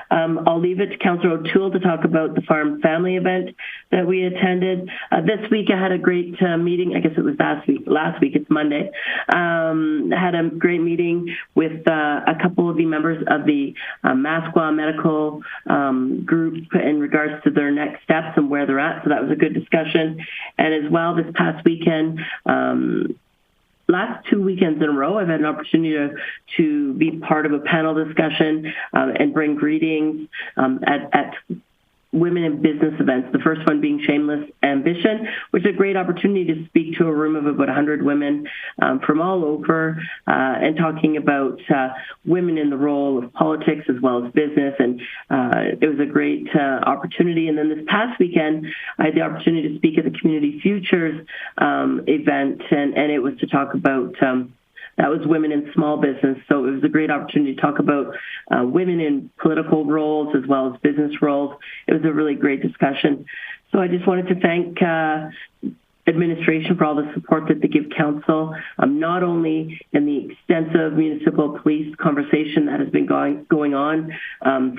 I'll leave it to Councillor O'Toole to talk about the Farm Family event that we attended. This week I had a great meeting. I guess it was last week, it's Monday. I had a great meeting with a couple of the members of the Masqua Medical group in regards to their next steps and where they're at. So that was a good discussion. And as well, this past weekend, last 2 weekends in a row, I've had an opportunity to be part of a panel discussion and bring greetings at women in business events. The first one being Shameless Ambition, which is a great opportunity to speak to a room of about 100 women from all over and talking about women in the role of politics as well as business. And it was a great opportunity. And then this past weekend, I had the opportunity to speak at the Community Futures event, and it was to talk about that was women in small business. So it was a great opportunity to talk about women in political roles as well as business roles. It was a really great discussion. So I just wanted to thank administration for all the support that they give council, not only in the extensive municipal police conversation that has been going on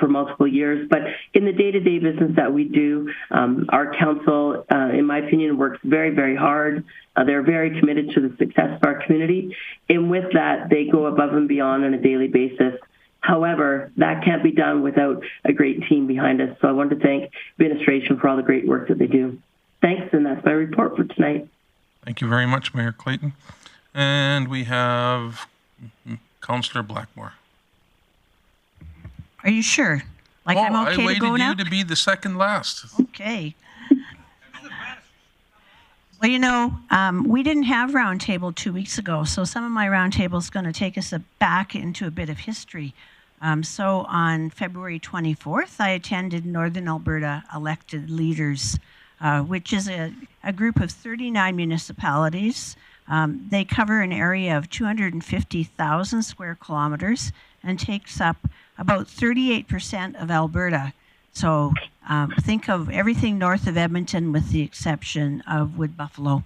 for multiple years, but in the day-to-day business that we do. Our council, in my opinion, works very, very hard. They're very committed to the success of our community. And with that, they go above and beyond on a daily basis. However, that can't be done without a great team behind us. So I want to thank administration for all the great work that they do. Thanks, and that's my report for tonight. Thank you very much, Mayor Clayton. And we have Councillor Blackmore. Are you sure? I'm okay to go now? I waited you to be the second last. Okay. Well, we didn't have roundtable 2 weeks ago, so some of my roundtable is going to take us back into a bit of history. So on February 24th, I attended Northern Alberta Elected Leaders, which is a group of 39 municipalities. They cover an area of 250,000 square kilometers, and takes up about 38% of Alberta. So think of everything north of Edmonton with the exception of Wood Buffalo.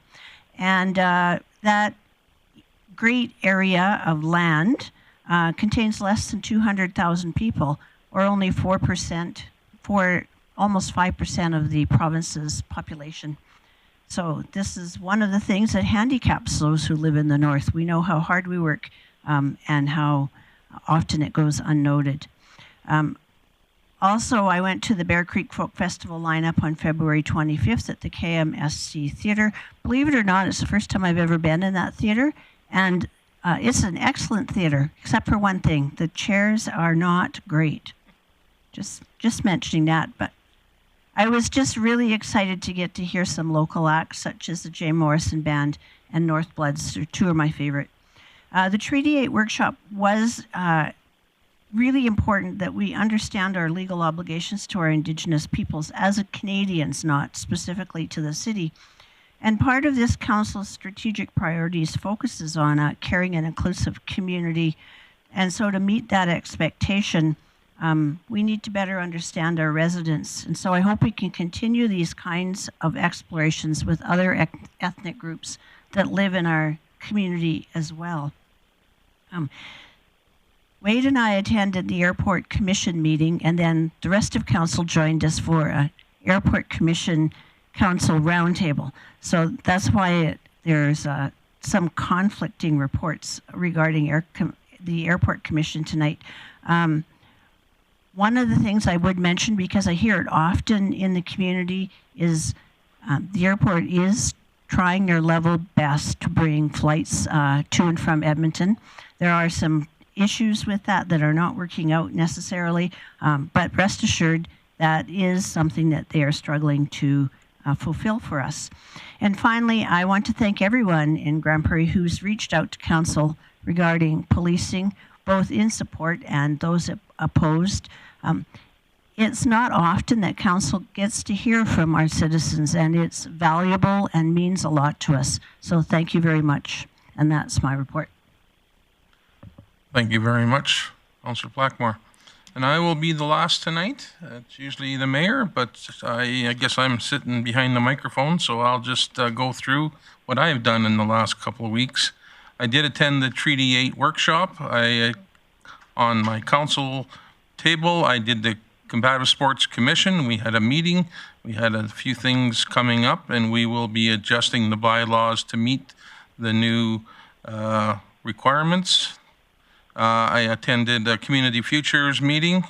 And that great area of land contains less than 200,000 people, or only 4%, almost 5% of the province's population. So this is one of the things that handicaps those who live in the north. We know how hard we work and how often it goes unnoted. Also, I went to the Bear Creek Folk Festival lineup on February 25th at the KMSC Theatre. Believe it or not, it's the first time I've ever been in that theatre, and it's an excellent theatre, except for one thing: the chairs are not great. Just mentioning that, but I was just really excited to get to hear some local acts, such as the Jay Morrison Band and North Bloods. They're two of my favorite. The Treaty 8 workshop was really important that we understand our legal obligations to our Indigenous peoples as Canadians, not specifically to the city. And part of this council's strategic priorities focuses on a caring and inclusive community. And so to meet that expectation, we need to better understand our residents. And so I hope we can continue these kinds of explorations with other ethnic groups that live in our community as well. Wade and I attended the Airport Commission meeting, and then the rest of council joined us for an Airport Commission Council roundtable. So that's why there's some conflicting reports regarding the Airport Commission tonight. One of the things I would mention, because I hear it often in the community, is the airport is trying their level best to bring flights to and from Edmonton. There are some issues with that are not working out necessarily, but rest assured that is something that they are struggling to fulfill for us. And finally, I want to thank everyone in Grande Prairie who's reached out to council regarding policing, both in support and those opposed. It's not often that council gets to hear from our citizens, and it's valuable and means a lot to us. So thank you very much. And that's my report. Thank you very much, Councillor Blackmore. And I will be the last tonight. It's usually the mayor, but I guess I'm sitting behind the microphone, so I'll just go through what I've done in the last couple of weeks. I did attend the Treaty 8 workshop. On my council table, I did the Combative Sports Commission. We had a meeting. We had a few things coming up, and we will be adjusting the bylaws to meet the new requirements. I attended a Community Futures meeting.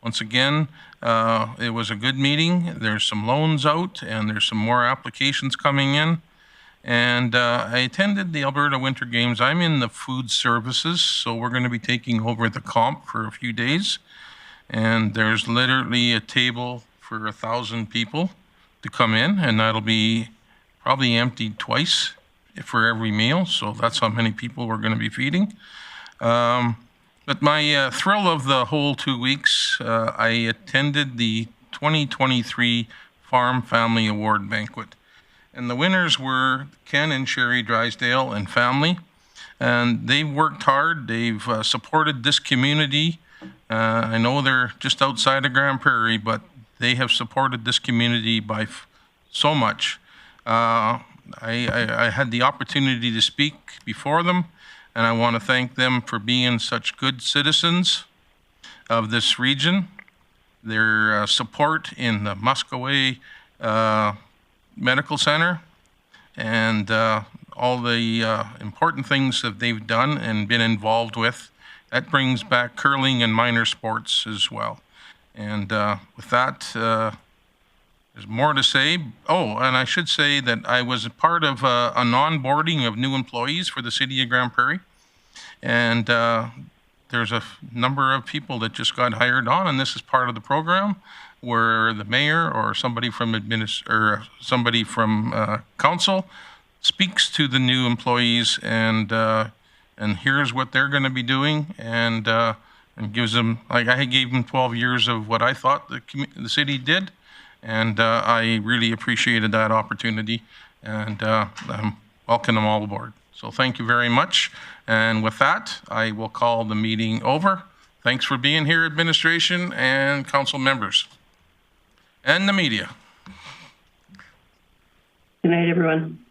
Once again, it was a good meeting. There's some loans out, and there's some more applications coming in. And I attended the Alberta Winter Games. I'm in the food services, so we're going to be taking over the comp for a few days. And there's literally a table for 1,000 people to come in, and that'll be probably emptied twice for every meal. So that's how many people we're going to be feeding. But my thrill of the whole 2 weeks, I attended the 2023 Farm Family Award Banquet. And the winners were Ken and Sherry Drysdale and family. And they've worked hard. They've supported this community. I know they're just outside of Grande Prairie, but they have supported this community by so much. I had the opportunity to speak before them, and I want to thank them for being such good citizens of this region. Their support in the Muskoway Medical Center and all the important things that they've done and been involved with. That brings back curling and minor sports as well. And with that, there's more to say. Oh, and I should say that I was a part of an onboarding of new employees for the City of Grande Prairie. And there's a number of people that just got hired on, and this is part of the program where the mayor or somebody from council speaks to the new employees and here's what they're going to be doing, and gives them, like I gave them 12 years of what I thought the city did, and I really appreciated that opportunity, and I'm welcoming them all aboard. So thank you very much, and with that, I will call the meeting over, Thanks for being here, administration and council members and the media. Good night, everyone.